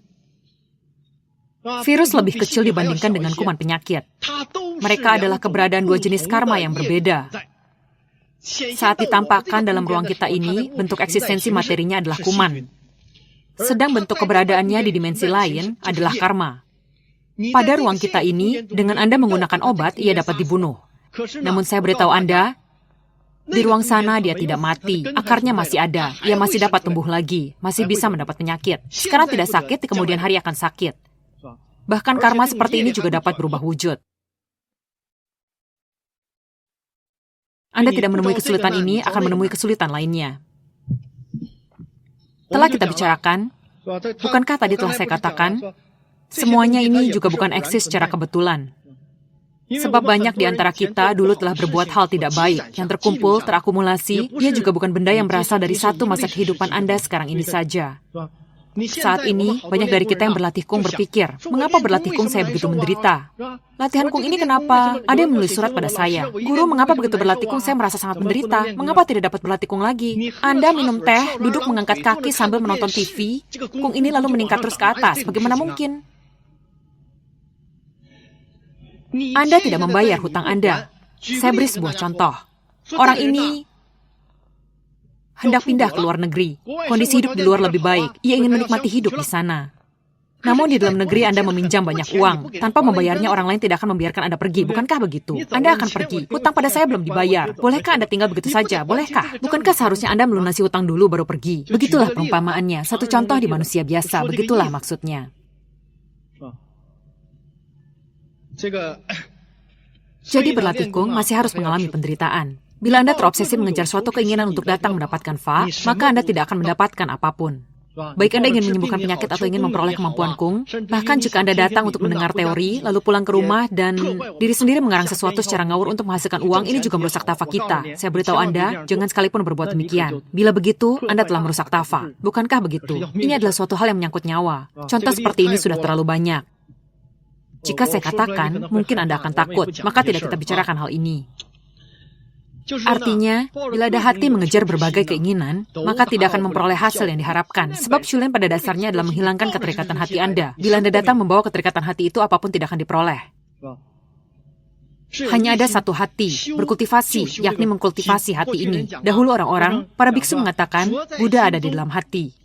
Virus lebih kecil dibandingkan dengan kuman penyakit. Mereka adalah keberadaan dua jenis karma yang berbeda. Saat ditampakkan dalam ruang kita ini, bentuk eksistensi materinya adalah kuman. Sedang bentuk keberadaannya di dimensi lain adalah karma. Pada ruang kita ini, dengan Anda menggunakan obat, ia dapat dibunuh. Namun saya beritahu Anda, di ruang sana dia tidak mati, akarnya masih ada, ia masih dapat tumbuh lagi, masih bisa mendapat penyakit. Sekarang tidak sakit, di kemudian hari akan sakit. Bahkan karma seperti ini juga dapat berubah wujud. Anda tidak menemui kesulitan ini, akan menemui kesulitan lainnya. Telah kita bicarakan, bukankah tadi telah saya katakan, semuanya ini juga bukan eksis secara kebetulan. Sebab banyak di antara kita dulu telah berbuat hal tidak baik, yang terkumpul, terakumulasi, dia juga bukan benda yang berasal dari satu masa kehidupan Anda sekarang ini saja. Saat ini, banyak dari kita yang berlatih Kung berpikir, mengapa berlatih Kung saya begitu menderita? Latihan Kung ini kenapa? Ada yang menulis surat pada saya. Guru, mengapa begitu berlatih Kung saya merasa sangat menderita? Mengapa tidak dapat berlatih Kung lagi? Anda minum teh, duduk mengangkat kaki sambil menonton TV, Kung ini lalu meningkat terus ke atas. Bagaimana mungkin? Anda tidak membayar hutang Anda. Saya beri sebuah contoh. Orang ini hendak pindah ke luar negeri. Kondisi hidup di luar lebih baik. Ia ingin menikmati hidup di sana. Namun di dalam negeri Anda meminjam banyak uang. Tanpa membayarnya orang lain tidak akan membiarkan Anda pergi. Bukankah begitu? Anda akan pergi. Hutang pada saya belum dibayar. Bolehkah Anda tinggal begitu saja? Bolehkah? Bukankah seharusnya Anda melunasi hutang dulu baru pergi? Begitulah perumpamaannya. Satu contoh di manusia biasa. Begitulah maksudnya. Jadi berlatih kung masih harus mengalami penderitaan. Bila Anda terobsesi mengejar suatu keinginan untuk datang mendapatkan fa, maka Anda tidak akan mendapatkan apapun. Baik Anda ingin menyembuhkan penyakit atau ingin memperoleh kemampuan kung, bahkan jika Anda datang untuk mendengar teori, lalu pulang ke rumah dan diri sendiri mengarang sesuatu secara ngawur untuk menghasilkan uang, ini juga merusak tafa kita. Saya beritahu Anda, jangan sekalipun berbuat demikian. Bila begitu, Anda telah merusak tafa. Bukankah begitu? Ini adalah suatu hal yang menyangkut nyawa. Contoh seperti ini sudah terlalu banyak. Jika saya katakan, mungkin Anda akan takut, maka tidak kita bicarakan hal ini. Artinya, bila ada hati mengejar berbagai keinginan, maka tidak akan memperoleh hasil yang diharapkan. Sebab Shulen pada dasarnya adalah menghilangkan keterikatan hati Anda. Bila Anda datang membawa keterikatan hati itu, apapun tidak akan diperoleh. Hanya ada satu hati, berkultivasi, yakni mengkultivasi hati ini. Dahulu orang-orang, para biksu mengatakan, Buddha ada di dalam hati.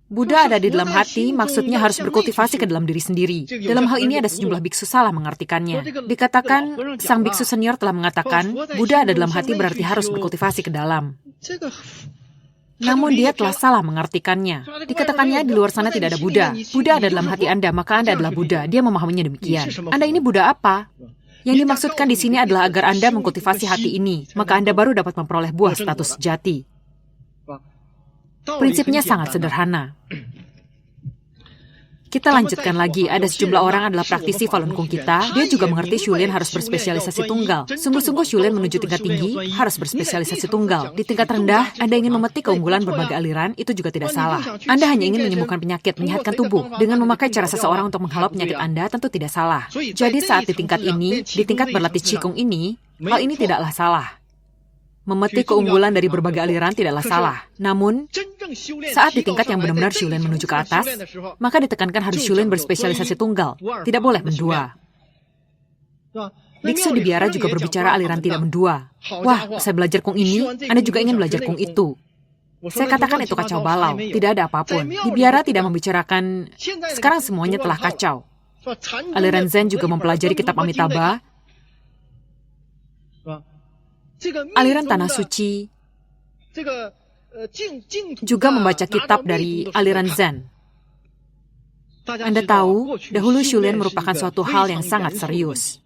Buddha ada di dalam hati, maksudnya harus berkultivasi ke dalam diri sendiri. Dalam hal ini ada sejumlah biksu salah mengartikannya. Dikatakan, sang biksu senior telah mengatakan, Buddha ada dalam hati berarti harus berkultivasi ke dalam. Namun dia telah salah mengartikannya. Dikatakannya di luar sana tidak ada Buddha. Buddha ada dalam hati Anda, maka Anda adalah Buddha. Dia memahaminya demikian. Anda ini Buddha apa? Yang dimaksudkan di sini adalah agar Anda mengkultivasi hati ini, maka Anda baru dapat memperoleh buah status sejati. Prinsipnya sangat sederhana. Kita lanjutkan lagi, ada sejumlah orang adalah praktisi Falun Gong kita, dia juga mengerti Shulen harus berspesialisasi tunggal. Sungguh-sungguh Shulen menuju tingkat tinggi, harus berspesialisasi tunggal. Di tingkat rendah, Anda ingin memetik keunggulan berbagai aliran, itu juga tidak salah. Anda hanya ingin menyembuhkan penyakit, menyehatkan tubuh. Dengan memakai cara seseorang untuk menghalau penyakit Anda, tentu tidak salah. Jadi saat di tingkat ini, di tingkat berlatih Qigong ini, hal ini tidaklah salah. Memetik keunggulan dari berbagai aliran tidaklah salah. Namun, saat di tingkat yang benar-benar Shulen menuju ke atas, maka ditekankan harus Shulen berspesialisasi tunggal, tidak boleh mendua. Biksu di biara juga berbicara aliran tidak mendua. Wah, saya belajar kung ini, Anda juga ingin belajar kung itu. Saya katakan itu kacau balau, tidak ada apapun. Di biara tidak membicarakan, sekarang semuanya telah kacau. Aliran Zen juga mempelajari kitab Amitabha. Aliran Tanah Suci juga membaca kitab dari aliran Zen. Anda tahu, dahulu Shulen merupakan suatu hal yang sangat serius.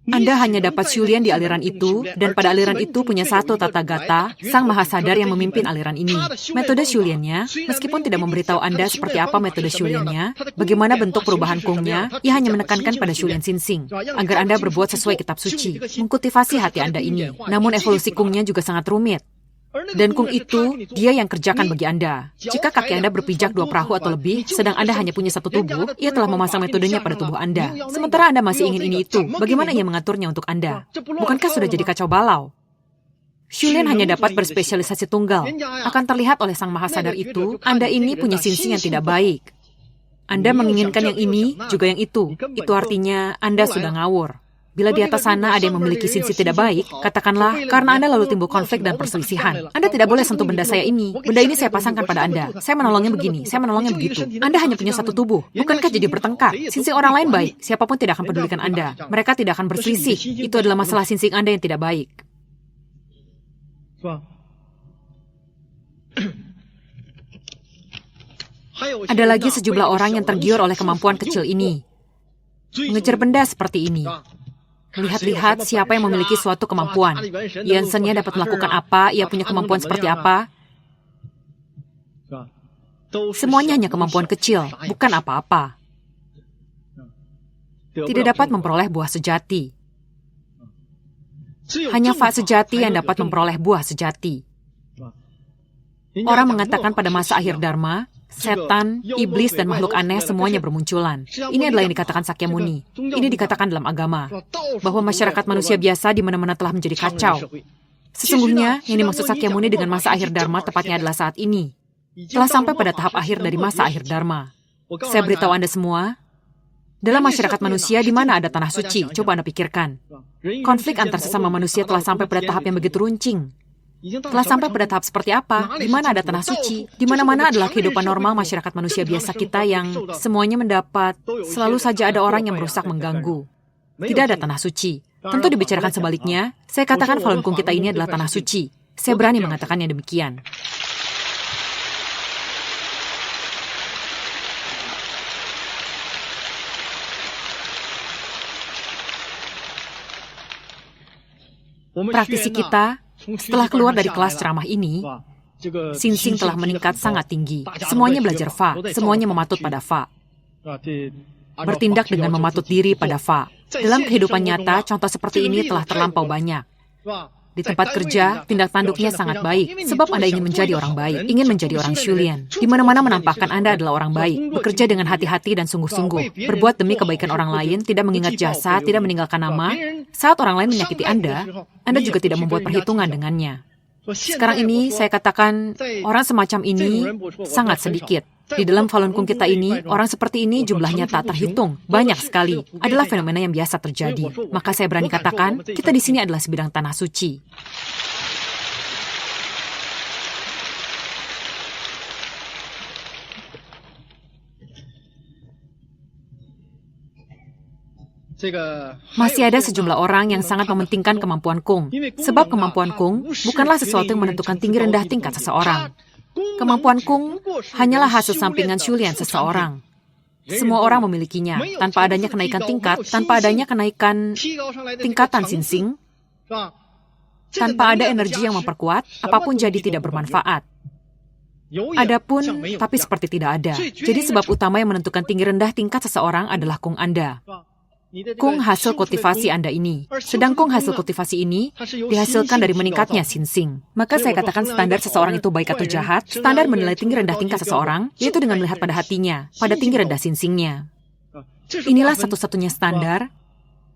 Anda hanya dapat Shulen di aliran itu, dan pada aliran itu punya satu Tathagata, Sang Mahasadar yang memimpin aliran ini. Metode Shulennya, meskipun tidak memberitahu Anda seperti apa metode Shulennya, bagaimana bentuk perubahan kungnya, ia hanya menekankan pada Shulen Sinsing, agar Anda berbuat sesuai kitab suci, mengkultivasi hati Anda ini. Namun evolusi kungnya juga sangat rumit. Dan kung itu, dia yang kerjakan bagi Anda. Jika kaki Anda berpijak 2 perahu atau lebih, sedang Anda hanya punya satu tubuh, ia telah memasang metodenya pada tubuh Anda. Sementara Anda masih ingin ini itu, bagaimana ia mengaturnya untuk Anda? Bukankah sudah jadi kacau balau? Shulen hanya dapat berspesialisasi tunggal. Akan terlihat oleh Sang Mahasadar itu, Anda ini punya sinsing yang tidak baik. Anda menginginkan yang ini, juga yang itu. Itu artinya Anda sudah ngawur. Bila di atas sana ada yang memiliki sinsi tidak baik, katakanlah, karena Anda lalu timbul konflik dan perselisihan. Anda tidak boleh sentuh benda saya ini. Benda ini saya pasangkan pada Anda. Saya menolongnya begini, saya menolongnya begitu. Anda hanya punya satu tubuh. Bukankah jadi bertengkar? Sinsing orang lain baik, siapapun tidak akan pedulikan Anda. Mereka tidak akan berselisih. Itu adalah masalah sinsing Anda yang tidak baik. Ada lagi sejumlah orang yang tergiur oleh kemampuan kecil ini. Mengejar benda seperti ini. Lihat-lihat siapa yang memiliki suatu kemampuan. Yansen-nya dapat melakukan apa, ia punya kemampuan seperti apa. Semuanya hanya kemampuan kecil, bukan apa-apa. Tidak dapat memperoleh buah sejati. Hanya fa sejati yang dapat memperoleh buah sejati. Orang mengatakan pada masa akhir Dharma, setan, iblis, dan makhluk aneh semuanya bermunculan. Ini adalah yang dikatakan Sakyamuni. Ini dikatakan dalam agama, bahwa masyarakat manusia biasa di mana-mana telah menjadi kacau. Sesungguhnya, yang dimaksud Sakyamuni dengan masa akhir Dharma tepatnya adalah saat ini. Telah sampai pada tahap akhir dari masa akhir Dharma. Saya beritahu Anda semua, dalam masyarakat manusia di mana ada tanah suci, coba Anda pikirkan. Konflik antar sesama manusia telah sampai pada tahap yang begitu runcing. Telah sampai pada tahap seperti apa? Di mana ada tanah suci? Di mana-mana adalah kehidupan normal masyarakat manusia biasa kita yang semuanya mendapat, selalu saja ada orang yang merusak mengganggu. Tidak ada tanah suci. Tentu dibicarakan sebaliknya, saya katakan Falun Gong kita ini adalah tanah suci. Saya berani mengatakannya demikian. Praktisi kita, setelah keluar dari kelas ceramah ini, Xinxing telah meningkat sangat tinggi. Semuanya belajar Fa, semuanya mematut pada Fa. Bertindak dengan mematut diri pada Fa. Dalam kehidupan nyata, contoh seperti ini telah terlampau banyak. Di tempat kerja, tindak tanduknya sangat baik, sebab Anda ingin menjadi orang baik, ingin menjadi orang Shulian. Di mana-mana menampakkan Anda adalah orang baik, bekerja dengan hati-hati dan sungguh-sungguh, berbuat demi kebaikan orang lain, tidak mengingat jasa, tidak meninggalkan nama. Saat orang lain menyakiti Anda juga tidak membuat perhitungan dengannya. Sekarang ini, saya katakan, orang semacam ini sangat sedikit. Di dalam Falun Gong kita ini, orang seperti ini jumlahnya tak terhitung, banyak sekali. Adalah fenomena yang biasa terjadi. Maka saya berani katakan, kita di sini adalah sebidang tanah suci. Masih ada sejumlah orang yang sangat mementingkan kemampuan Kung. Sebab kemampuan Kung bukanlah sesuatu yang menentukan tinggi rendah tingkat seseorang. Kemampuan Kung hanyalah hasil sampingan Shulian seseorang. Semua orang memilikinya. Tanpa adanya kenaikan tingkat, tanpa adanya kenaikan tingkatan Xinxing, tanpa ada energi yang memperkuat, apapun jadi tidak bermanfaat. Adapun, tapi seperti tidak ada. Jadi sebab utama yang menentukan tinggi rendah tingkat seseorang adalah Kung Anda. Kung hasil kultivasi Anda ini. Sedang Kung hasil kultivasi ini dihasilkan dari meningkatnya Xinxing. Maka saya katakan standar seseorang itu baik atau jahat, standar menilai tinggi rendah tingkat seseorang, yaitu dengan melihat pada hatinya, pada tinggi rendah Xinxingnya. Inilah satu-satunya standar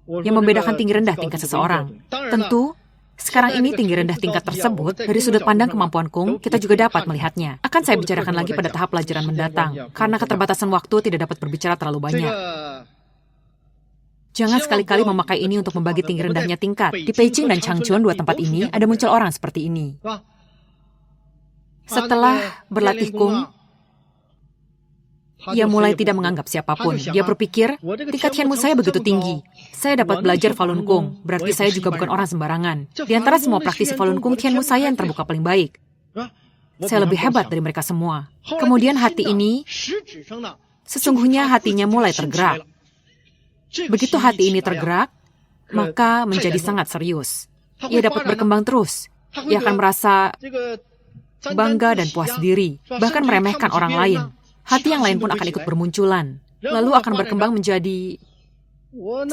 yang membedakan tinggi rendah tingkat seseorang. Tentu, sekarang ini tinggi rendah tingkat tersebut, dari sudut pandang kemampuan Kung, kita juga dapat melihatnya. Akan saya bicarakan lagi pada tahap pelajaran mendatang, karena keterbatasan waktu tidak dapat berbicara terlalu banyak. Jangan sekali-kali memakai ini untuk membagi tinggi rendahnya tingkat. Di Beijing dan Changchun, dua tempat ini, ada muncul orang seperti ini. Setelah berlatih Kung, ia mulai tidak menganggap siapapun. Dia berpikir, tingkat Tianmu saya begitu tinggi. Saya dapat belajar Falun Gong, berarti saya juga bukan orang sembarangan. Di antara semua praktisi Falun Gong, Tianmu saya yang terbuka paling baik. Saya lebih hebat dari mereka semua. Kemudian hati ini, sesungguhnya hatinya mulai tergerak. Begitu hati ini tergerak, maka menjadi sangat serius. Ia dapat berkembang terus. Ia akan merasa bangga dan puas diri, bahkan meremehkan orang lain. Hati yang lain pun akan ikut bermunculan. Lalu akan berkembang menjadi,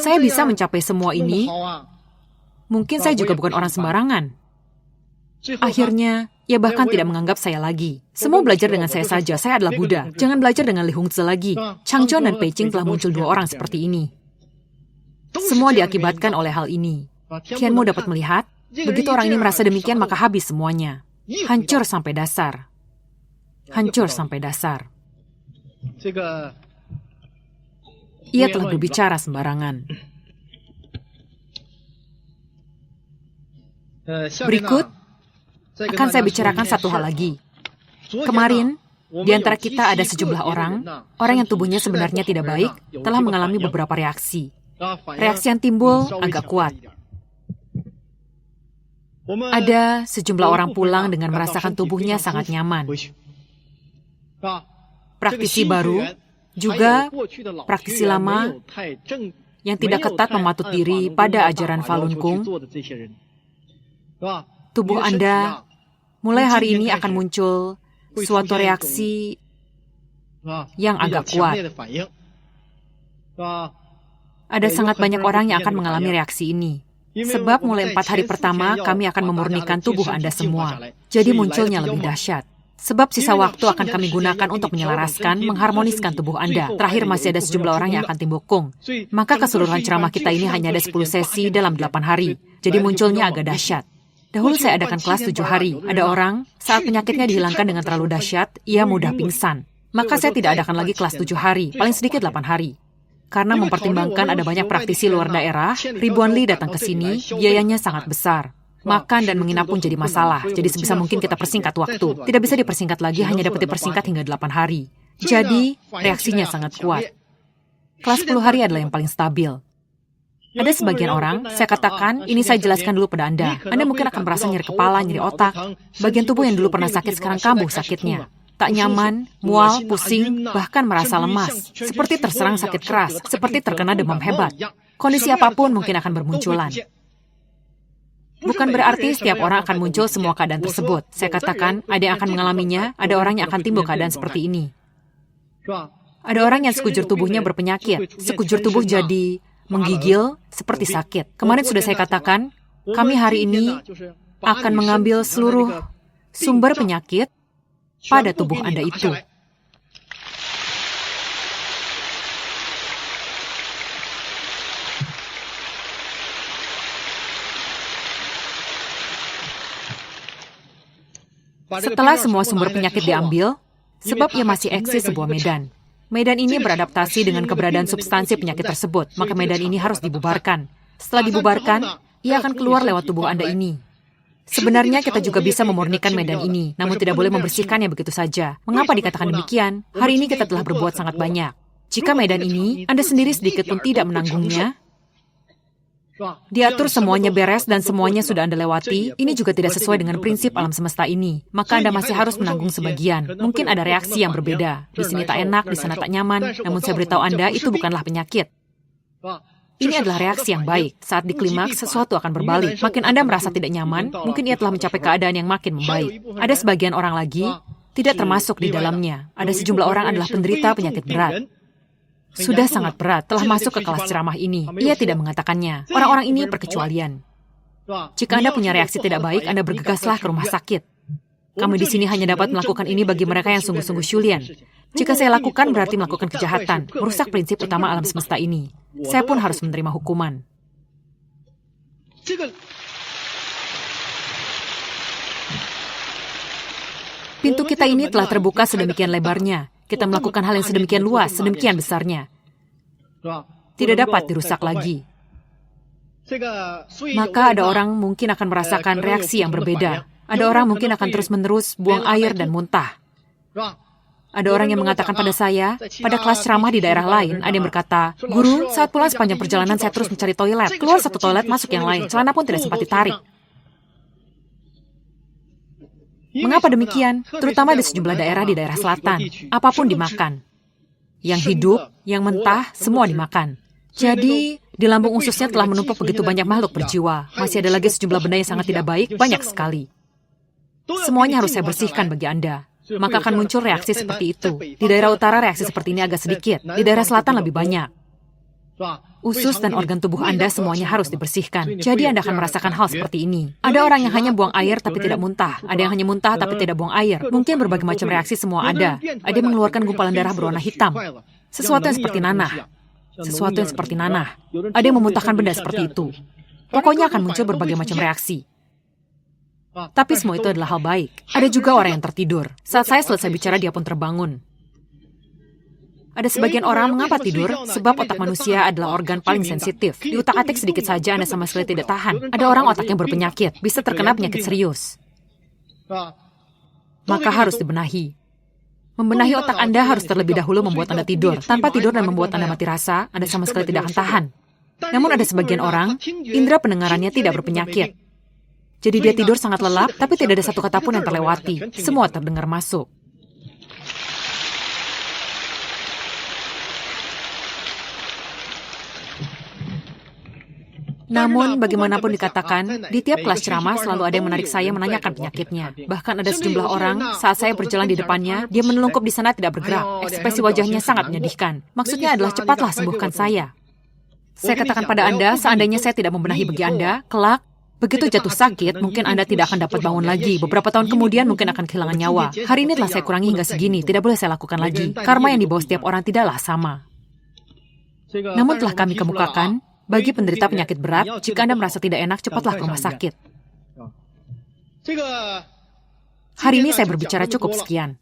saya bisa mencapai semua ini, mungkin saya juga bukan orang sembarangan. Akhirnya, ia bahkan tidak menganggap saya lagi. Semua belajar dengan saya saja, saya adalah Buddha. Jangan belajar dengan Li Hongzhi lagi. Changchun dan Beijing telah muncul dua orang seperti ini. Semua diakibatkan oleh hal ini. Tianmu dapat melihat, begitu orang ini merasa demikian maka habis semuanya. Hancur sampai dasar. Hancur sampai dasar. Ia telah berbicara sembarangan. Berikut, akan saya bicarakan satu hal lagi. Kemarin, di antara kita ada sejumlah orang yang tubuhnya sebenarnya tidak baik, telah mengalami beberapa reaksi. Reaksi yang timbul agak kuat. Ada sejumlah orang pulang dengan merasakan tubuhnya sangat nyaman. Praktisi baru, juga praktisi lama yang tidak ketat mematut diri pada ajaran Falun Gong. Tubuh Anda mulai hari ini akan muncul suatu reaksi yang agak kuat. Ada sangat banyak orang yang akan mengalami reaksi ini. Sebab mulai 4 hari pertama, kami akan memurnikan tubuh Anda semua. Jadi munculnya lebih dahsyat. Sebab sisa waktu akan kami gunakan untuk menyelaraskan, mengharmoniskan tubuh Anda. Terakhir masih ada sejumlah orang yang akan timbul Kung. Maka keseluruhan ceramah kita ini hanya ada 10 sesi dalam 8 hari. Jadi munculnya agak dahsyat. Dahulu saya adakan kelas 7 hari. Ada orang, saat penyakitnya dihilangkan dengan terlalu dahsyat, ia mudah pingsan. Maka saya tidak adakan lagi kelas 7 hari, paling sedikit 8 hari. Karena mempertimbangkan ada banyak praktisi luar daerah, ribuan li datang ke sini, biayanya sangat besar. Makan dan menginap pun jadi masalah, jadi sebisa mungkin kita persingkat waktu. Tidak bisa dipersingkat lagi, hanya dapat dipersingkat hingga 8 hari. Jadi, reaksinya sangat kuat. Kelas 10 hari adalah yang paling stabil. Ada sebagian orang, saya katakan, ini saya jelaskan dulu pada Anda. Anda mungkin akan merasa nyeri kepala, nyeri otak. Bagian tubuh yang dulu pernah sakit sekarang kambuh sakitnya. Tak nyaman, mual, pusing, bahkan merasa lemas. Seperti terserang sakit keras, seperti terkena demam hebat. Kondisi apapun mungkin akan bermunculan. Bukan berarti setiap orang akan muncul semua keadaan tersebut. Saya katakan, ada yang akan mengalaminya, ada orang yang akan timbul keadaan seperti ini. Ada orang yang sekujur tubuhnya berpenyakit. Sekujur tubuh jadi menggigil, seperti sakit. Kemarin sudah saya katakan, kami hari ini akan mengambil seluruh sumber penyakit pada tubuh Anda itu. Setelah semua sumber penyakit diambil, sebab ia masih eksis sebuah medan. Medan ini beradaptasi dengan keberadaan substansi penyakit tersebut, maka medan ini harus dibubarkan. Setelah dibubarkan, ia akan keluar lewat tubuh Anda ini. Sebenarnya kita juga bisa memurnikan medan ini, namun tidak boleh membersihkannya begitu saja. Mengapa dikatakan demikian? Hari ini kita telah berbuat sangat banyak. Jika medan ini, Anda sendiri sedikit pun tidak menanggungnya, diatur semuanya beres dan semuanya sudah Anda lewati, ini juga tidak sesuai dengan prinsip alam semesta ini. Maka Anda masih harus menanggung sebagian. Mungkin ada reaksi yang berbeda. Di sini tak enak, di sana tak nyaman. Namun saya beritahu Anda, itu bukanlah penyakit. Ini adalah reaksi yang baik. Saat di klimaks, sesuatu akan berbalik. Makin Anda merasa tidak nyaman, mungkin ia telah mencapai keadaan yang makin membaik. Ada sebagian orang lagi, tidak termasuk di dalamnya. Ada sejumlah orang adalah penderita penyakit berat. Sudah sangat berat, telah masuk ke kelas ceramah ini. Ia tidak mengatakannya. Orang-orang ini perkecualian. Jika Anda punya reaksi tidak baik, Anda bergegaslah ke rumah sakit. Kami di sini hanya dapat melakukan ini bagi mereka yang sungguh-sungguh syulian. Jika saya lakukan, berarti melakukan kejahatan, merusak prinsip utama alam semesta ini. Saya pun harus menerima hukuman. Pintu kita ini telah terbuka sedemikian lebarnya. Kita melakukan hal yang sedemikian luas, sedemikian besarnya. Tidak dapat dirusak lagi. Maka ada orang mungkin akan merasakan reaksi yang berbeda. Ada orang mungkin akan terus-menerus buang air dan muntah. Ada orang yang mengatakan pada saya, pada kelas ceramah di daerah lain, ada yang berkata, "Guru, saat pulang sepanjang perjalanan saya terus mencari toilet. Keluar satu toilet, masuk yang lain. Celana pun tidak sempat ditarik." Mengapa demikian? Terutama di sejumlah daerah di daerah selatan. Apapun dimakan. Yang hidup, yang mentah, semua dimakan. Jadi, di lambung ususnya telah menumpuk begitu banyak makhluk berjiwa. Masih ada lagi sejumlah benda yang sangat tidak baik, banyak sekali. Semuanya harus saya bersihkan bagi Anda. Maka akan muncul reaksi seperti itu. Di daerah utara reaksi seperti ini agak sedikit. Di daerah selatan lebih banyak. Usus dan organ tubuh Anda semuanya harus dibersihkan. Jadi Anda akan merasakan hal seperti ini. Ada orang yang hanya buang air tapi tidak muntah. Ada yang hanya muntah tapi tidak buang air. Mungkin berbagai macam reaksi semua ada. Ada yang mengeluarkan gumpalan darah berwarna hitam. Sesuatu yang seperti nanah. Sesuatu yang seperti nanah. Ada yang memuntahkan benda seperti itu. Pokoknya akan muncul berbagai macam reaksi. Tapi semua itu adalah hal baik. Ada juga orang yang tertidur. Saat saya selesai bicara, dia pun terbangun. Ada sebagian orang mengapa tidur? Sebab otak manusia adalah organ paling sensitif. Di utak-atik sedikit saja Anda sama sekali tidak tahan. Ada orang otaknya berpenyakit, bisa terkena penyakit serius. Maka harus dibenahi. Membenahi otak Anda harus terlebih dahulu membuat Anda tidur. Tanpa tidur dan membuat Anda mati rasa, Anda sama sekali tidak akan tahan. Namun ada sebagian orang, indera pendengarannya tidak berpenyakit. Jadi dia tidur sangat lelap, tapi tidak ada satu kata pun yang terlewati. Semua terdengar masuk. Namun, bagaimanapun dikatakan, di tiap kelas ceramah selalu ada yang menarik saya menanyakan penyakitnya. Bahkan ada sejumlah orang, saat saya berjalan di depannya, dia menelungkup di sana tidak bergerak. Ekspresi wajahnya sangat menyedihkan. Maksudnya adalah cepatlah sembuhkan saya. Saya katakan pada Anda, seandainya saya tidak membenahi bagi Anda, kelak, begitu jatuh sakit, mungkin Anda tidak akan dapat bangun lagi. Beberapa tahun kemudian mungkin akan kehilangan nyawa. Hari ini telah saya kurangi hingga segini, tidak boleh saya lakukan lagi. Karma yang dibawa setiap orang tidaklah sama. Namun telah kami kemukakan, bagi penderita penyakit berat, jika Anda merasa tidak enak, cepatlah ke rumah sakit. Hari ini saya berbicara cukup sekian.